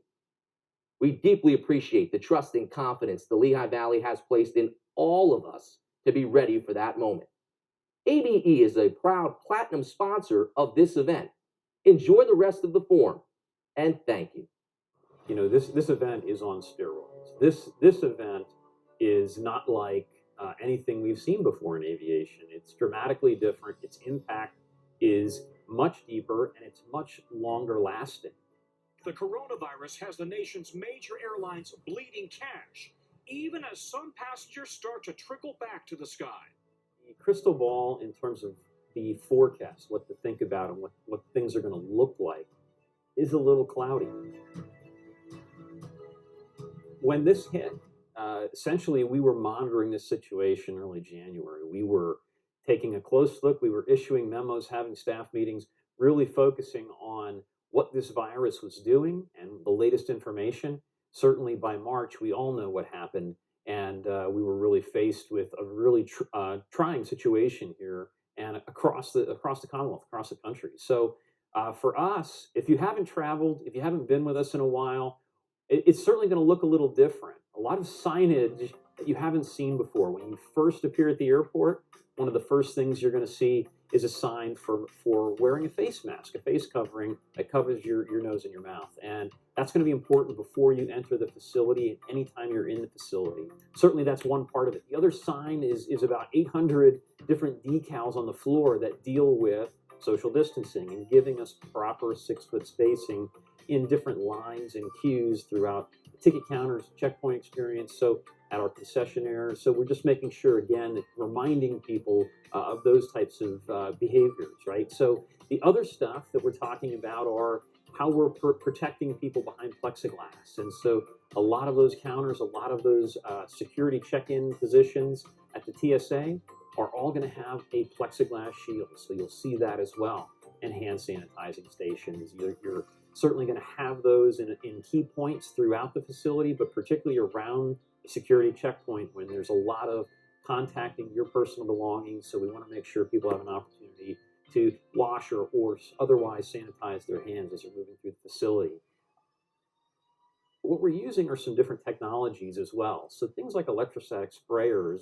We deeply appreciate the trust and confidence the Lehigh Valley has placed in all of us to be ready for that moment. ABE is a proud platinum sponsor of this event. Enjoy the rest of the forum, and thank you. You know, this event is on steroids. This event is not like anything we've seen before in aviation. It's dramatically different. Its impact is much deeper and it's much longer lasting. The coronavirus has the nation's major airlines bleeding cash, even as some passengers start to trickle back to the sky. The crystal ball in terms of the forecast, what to think about and what things are going to look like, is a little cloudy. When this hit, essentially we were monitoring this situation early January. We were taking a close look. We were issuing memos, having staff meetings, really focusing on what this virus was doing and the latest information. Certainly by March, we all know what happened, and we were really faced with a really trying situation here and across the Commonwealth, across the country. So for us, if you haven't traveled, if you haven't been with us in a while, it's certainly going to look a little different. A lot of signage that you haven't seen before. When you first appear at the airport, one of the first things you're going to see is a sign for wearing a face mask, a face covering that covers your nose and your mouth. And that's going to be important before you enter the facility and anytime you're in the facility. Certainly that's one part of it. The other sign is about 800 different decals on the floor that deal with social distancing and giving us proper 6-foot spacing in different lines and queues throughout ticket counters, checkpoint experience, so at our concessionaires. So we're just making sure, again, reminding people of those types of behaviors, right? So the other stuff that we're talking about are how we're protecting people behind plexiglass. And so a lot of those counters, a lot of those security check-in positions at the TSA are all going to have a plexiglass shield. So you'll see that as well. And hand sanitizing stations. You're certainly going to have those in key points throughout the facility, but particularly around the security checkpoint when there's a lot of contacting your personal belongings. So we want to make sure people have an opportunity to wash or otherwise sanitize their hands as they're moving through the facility. What we're using are some different technologies as well. So things like electrostatic sprayers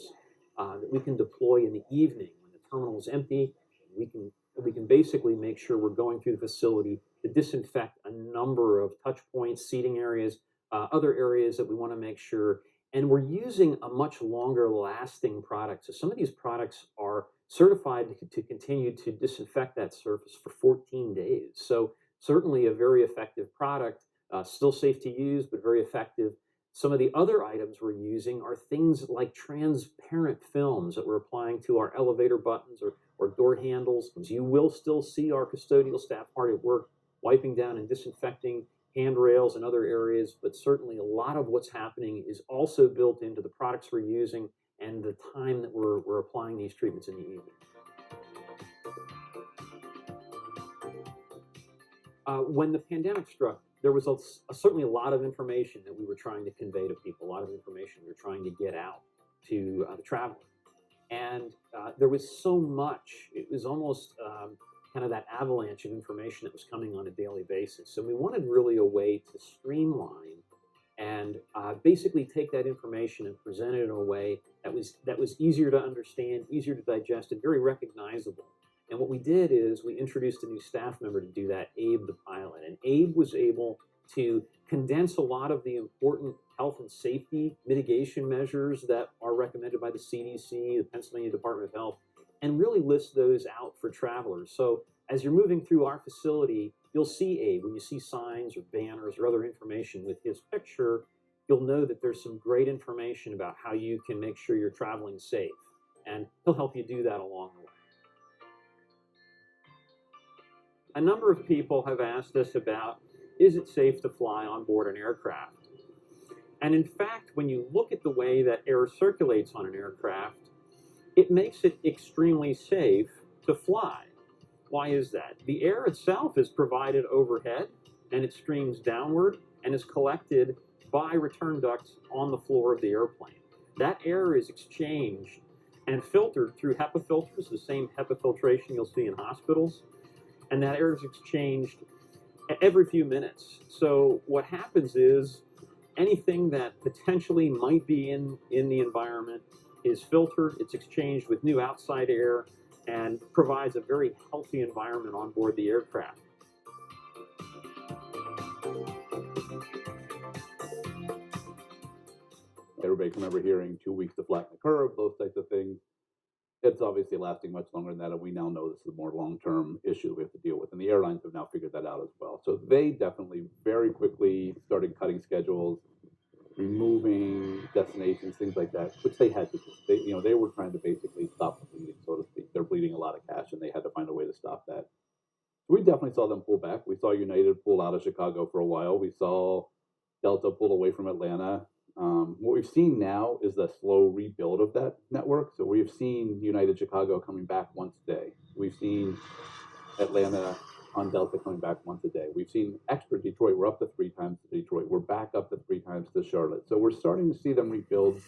that we can deploy in the evening when the terminal is empty. We can basically make sure we're going through the facility to disinfect a number of touch points, seating areas, other areas that we want to make sure. And we're using a much longer lasting product. So some of these products are certified to continue to disinfect that surface for 14 days. So certainly a very effective product, still safe to use, but very effective. Some of the other items we're using are things like transparent films that we're applying to our elevator buttons or door handles. You will still see our custodial staff hard at work wiping down and disinfecting handrails and other areas, but certainly a lot of what's happening is also built into the products we're using and the time that we're applying these treatments in the evening. When the pandemic struck, there was certainly a lot of information that we were trying to convey to people, a lot of information we were trying to get out to the traveler. And there was so much, it was almost kind of that avalanche of information that was coming on a daily basis. So we wanted really a way to streamline and basically take that information and present it in a way that was easier to understand, easier to digest, and very recognizable. And what we did is we introduced a new staff member to do that, Abe the pilot. And Abe was able to condense a lot of the important health and safety mitigation measures that are recommended by the CDC, the Pennsylvania Department of Health, and really list those out for travelers. So as you're moving through our facility, you'll see Abe. When you see signs or banners or other information with his picture, you'll know that there's some great information about how you can make sure you're traveling safe. And he'll help you do that along the way. A number of people have asked us about, is it safe to fly on board an aircraft? And in fact, when you look at the way that air circulates on an aircraft, it makes it extremely safe to fly. Why is that? The air itself is provided overhead, and it streams downward and is collected by return ducts on the floor of the airplane. That air is exchanged and filtered through HEPA filters, the same HEPA filtration you'll see in hospitals. And that air is exchanged every few minutes. So what happens is anything that potentially might be in the environment is filtered, it's exchanged with new outside air, and provides a very healthy environment on board the aircraft. Everybody can remember hearing 2 weeks to flatten the curve, those types of things. It's obviously lasting much longer than that, and we now know this is a more long-term issue we have to deal with, and the airlines have now figured that out as well. So they definitely very quickly started cutting schedules, removing destinations, things like that, which they had to do. They were trying to basically stop the bleeding, so to speak. They're bleeding a lot of cash, and they had to find a way to stop that. We definitely saw them pull back. We saw United pull out of Chicago for a while. We saw Delta pull away from Atlanta. What we've seen now is the slow rebuild of that network. So we've seen United Chicago coming back once a day. We've seen Atlanta on Delta coming back once a day. We've seen extra Detroit. We're up to 3 times to Detroit. We're back up to 3 times to Charlotte. So we're starting to see them rebuild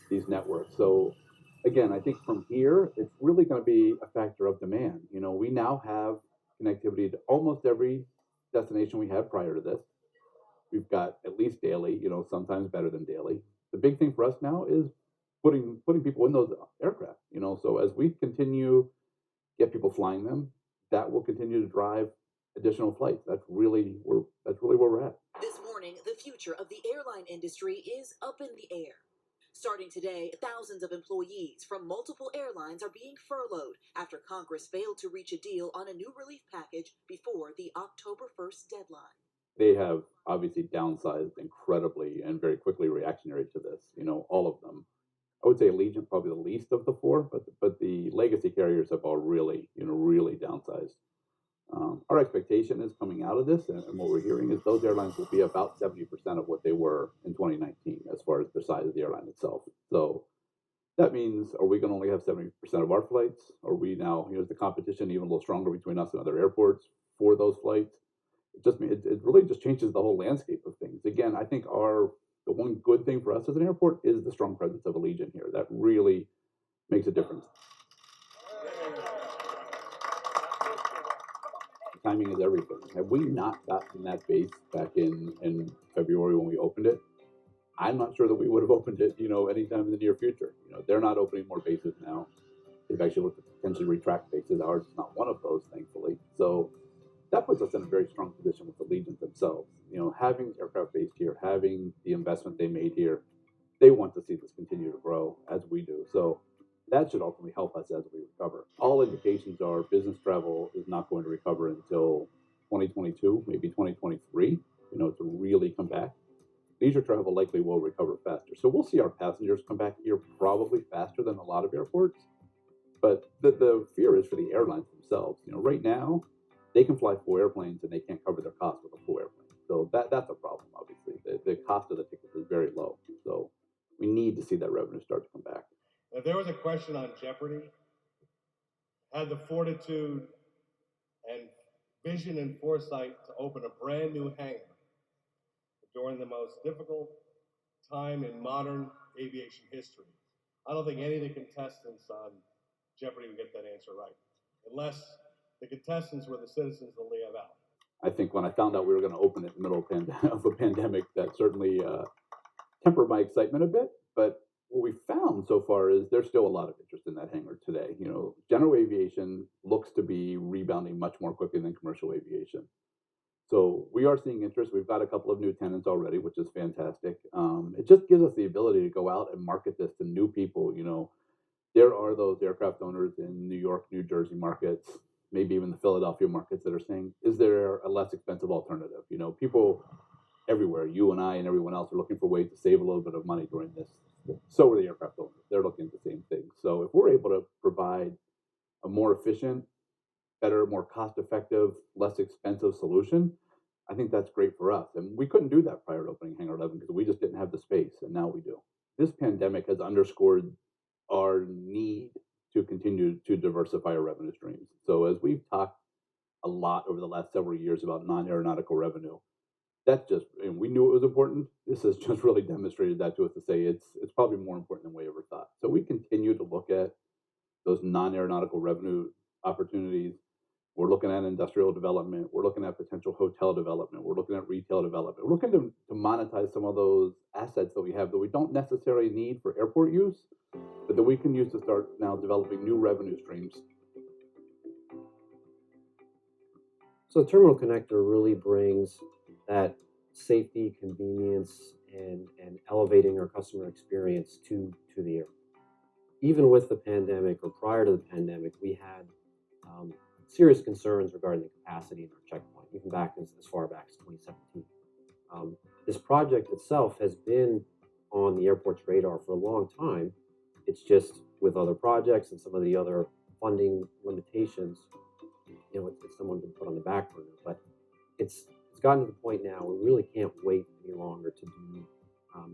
these networks. So again, I think from here, it's really going to be a factor of demand. We now have connectivity to almost every destination we had prior to this. We've got at least daily, sometimes better than daily. The big thing for us now is putting people in those aircraft, so as we continue get people flying them, that will continue to drive additional flights. That's really where we're at. This morning, the future of the airline industry is up in the air. Starting today, thousands of employees from multiple airlines are being furloughed after Congress failed to reach a deal on a new relief package before the October 1st deadline. They have obviously downsized incredibly and very quickly reactionary to this, all of them. I would say Allegiant probably the least of the 4, but the legacy carriers have all really downsized. Our expectation is coming out of this, and what we're hearing is those airlines will be about 70% of what they were in 2019 as far as the size of the airline itself. So that means, are we going to only have 70% of our flights? Are we now, is the competition even a little stronger between us and other airports for those flights? It really just changes the whole landscape of things. Again, I think the one good thing for us as an airport is the strong presence of Allegiant here. That really makes a difference. Timing is everything. Had we not gotten that base back in February when we opened it, I'm not sure that we would have opened it, anytime in the near future. They're not opening more bases now. They've actually looked at potentially retract bases. Ours is not one of those, thankfully. So that puts us in a very strong position with Allegiant themselves. Having aircraft based here, having the investment they made here, they want to see this continue to grow as we do. So that should ultimately help us as we recover. All indications are business travel is not going to recover until 2022, maybe 2023, to really come back. Leisure travel likely will recover faster. So we'll see our passengers come back here probably faster than a lot of airports. But the fear is for the airlines themselves. Right now, they can fly 4 airplanes and they can't cover their costs with a 4 airplane. So that's a problem, obviously. The cost of the tickets is very low. So we need to see that revenue start to come back. If there was a question on Jeopardy, had the fortitude and vision and foresight to open a brand new hangar during the most difficult time in modern aviation history. I don't think any of the contestants on Jeopardy would get that answer right, unless the contestants were the citizens of Lehigh Valley. I think when I found out we were going to open it in the middle of a pandemic, that certainly tempered my excitement a bit. But what we found so far is there's still a lot of interest in that hangar today. You know, general aviation looks to be rebounding much more quickly than commercial aviation. So we are seeing interest. We've got a couple of new tenants already, which is fantastic. It just gives us the ability to go out and market this to new people. You know, there are those aircraft owners in New York, New Jersey markets, maybe even the Philadelphia markets that are saying, is there a less expensive alternative? You know, people everywhere, you and I and everyone else are looking for ways to save a little bit of money during this. So are the aircraft owners. They're looking at the same thing. So if we're able to provide a more efficient, better, more cost-effective, less expensive solution, I think that's great for us. And we couldn't do that prior to opening Hangar 11 because we just didn't have the space, and now we do. This pandemic has underscored our need to continue to diversify our revenue streams. So as we've talked a lot over the last several years about non-aeronautical revenue, that's just, and we knew it was important. This has just really demonstrated that to us to say it's probably more important than we ever thought. So we continue to look at those non-aeronautical revenue opportunities. We're looking at industrial development. We're looking at potential hotel development. We're looking at retail development. We're looking to monetize some of those assets that we have that we don't necessarily need for airport use, but that we can use to start now developing new revenue streams. So the terminal connector really brings that safety, convenience, and elevating our customer experience to the airport. Even with the pandemic or prior to the pandemic, we had serious concerns regarding the capacity in our checkpoint, even back as far back as 2017. This project itself has been on the airport's radar for a long time. It's just with other projects and some of the other funding limitations, you know, it's someone been put on the back burner. But it's gotten to the point now we really can't wait any longer to do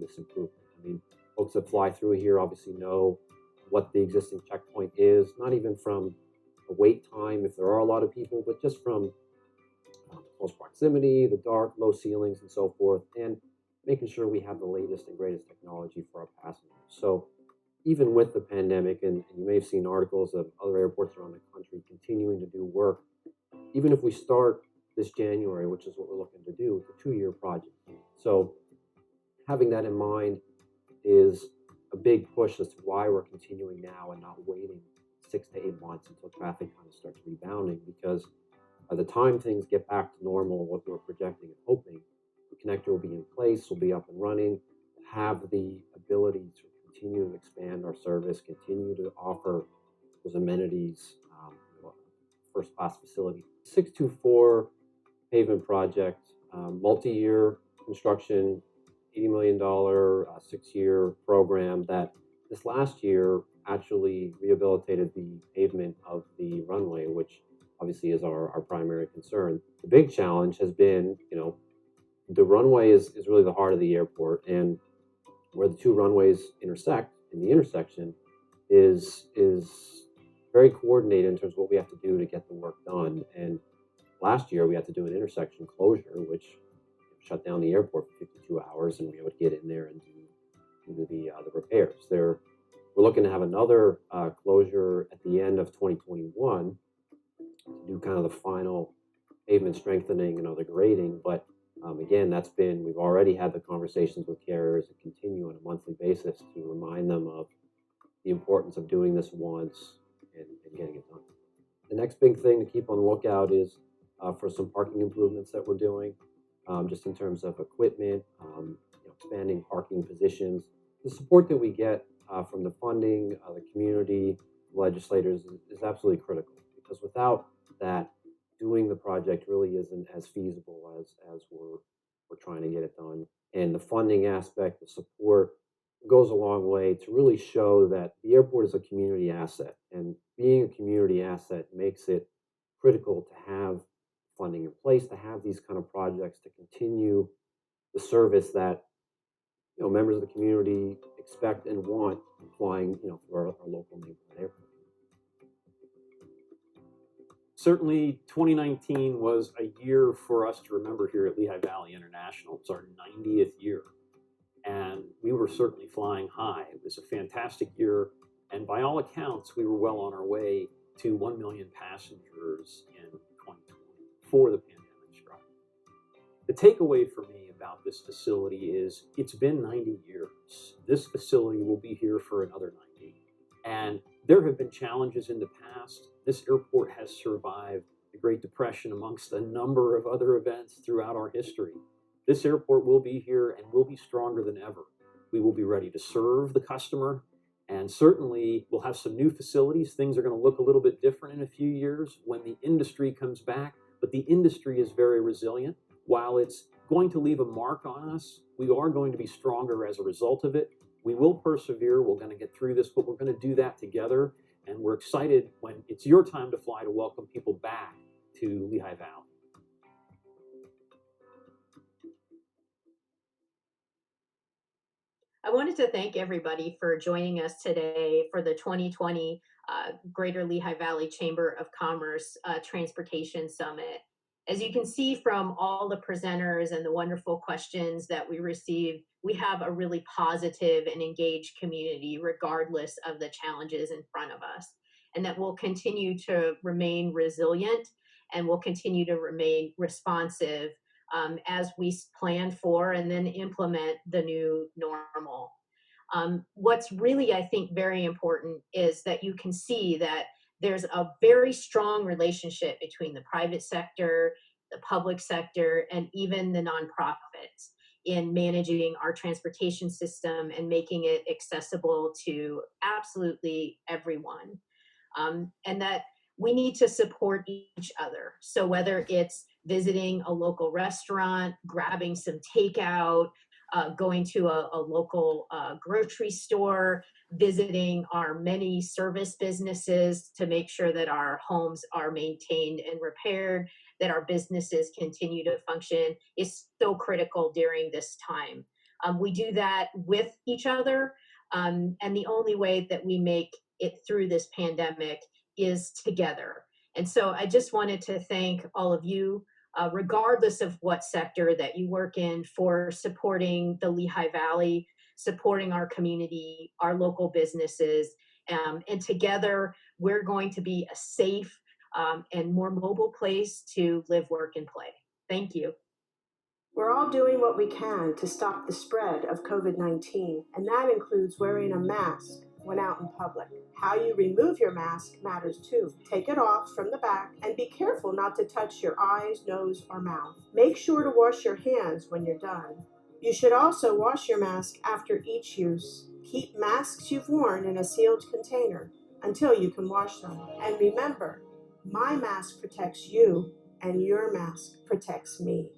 this improvement. I mean, folks that fly through here obviously know what the existing checkpoint is, not even from a wait time if there are a lot of people, but just from close proximity, the dark, low ceilings, and so forth, and making sure we have the latest and greatest technology for our passengers. So even with the pandemic, and you may have seen articles of other airports around the country continuing to do work, even if we start this January, which is what we're looking to do, it's a 2-year project. So having that in mind is a big push as to why we're continuing now and not waiting 6 to 8 months until traffic kind of starts rebounding, because by the time things get back to normal, what we're projecting and hoping, the connector will be in place, will be up and running, have the ability to continue to expand our service, continue to offer those amenities, first-class facility. 624 pavement project, multi-year construction, $80 million, 6-year program that this last year actually rehabilitated the pavement of the runway, which obviously is our primary concern. The big challenge has been, you know, the runway is really the heart of the airport, and where the two runways intersect, in the intersection, is very coordinated in terms of what we have to do to get the work done. And last year we had to do an intersection closure, which shut down the airport for 52 hours, and we would get in there and do the repairs. We're looking to have another closure at the end of 2021 to do kind of the final pavement strengthening and other grading. But again, we've already had the conversations with carriers and continue on a monthly basis to remind them of the importance of doing this once and getting it done. The next big thing to keep on the lookout is for some parking improvements that we're doing, just in terms of equipment, expanding parking positions. The support that we get from the funding, the community, legislators is absolutely critical, because without that, doing the project really isn't as feasible as we're trying to get it done. And the funding aspect, the support, goes a long way to really show that the airport is a community asset, and being a community asset makes it critical to have funding in place, to have these kind of projects to continue the service that members of the community expect and want flying through our local neighborhood airport. Certainly 2019 was a year for us to remember here at Lehigh Valley International. It's our 90th year, and we were certainly flying high. It was a fantastic year, and by all accounts, we were well on our way to 1 million passengers in 2020 before the pandemic struck. The takeaway for me about this facility is it's been 90 years. This facility will be here for another 90. And there have been challenges in the past. This airport has survived the Great Depression amongst a number of other events throughout our history. This airport will be here and will be stronger than ever. We will be ready to serve the customer, and certainly we'll have some new facilities. Things are going to look a little bit different in a few years when the industry comes back, but the industry is very resilient. While it's going to leave a mark on us, we are going to be stronger as a result of it. We will persevere. We're going to get through this, but we're going to do that together. And we're excited when it's your time to fly to welcome people back to Lehigh Valley. I wanted to thank everybody for joining us today for the 2020 Greater Lehigh Valley Chamber of Commerce Transportation Summit. As you can see from all the presenters and the wonderful questions that we received, we have a really positive and engaged community regardless of the challenges in front of us, and that we'll continue to remain resilient and we'll continue to remain responsive as we plan for and then implement the new normal. What's really, I think, very important is that you can see that there's a very strong relationship between the private sector, the public sector, and even the nonprofits in managing our transportation system and making it accessible to absolutely everyone. And that we need to support each other. So whether it's visiting a local restaurant, grabbing some takeout, going to a local grocery store, visiting our many service businesses to make sure that our homes are maintained and repaired, that our businesses continue to function is so critical during this time. We do that with each other, and the only way that we make it through this pandemic is together. And so I just wanted to thank all of you, regardless of what sector that you work in, for supporting the Lehigh Valley, supporting our community, our local businesses, and together we're going to be a safe and more mobile place to live, work, and play. Thank you. We're all doing what we can to stop the spread of COVID-19, and that includes wearing a mask when out in public. How you remove your mask matters too. Take it off from the back and be careful not to touch your eyes, nose, or mouth. Make sure to wash your hands when you're done. You should also wash your mask after each use. Keep masks you've worn in a sealed container until you can wash them. And remember, my mask protects you and your mask protects me.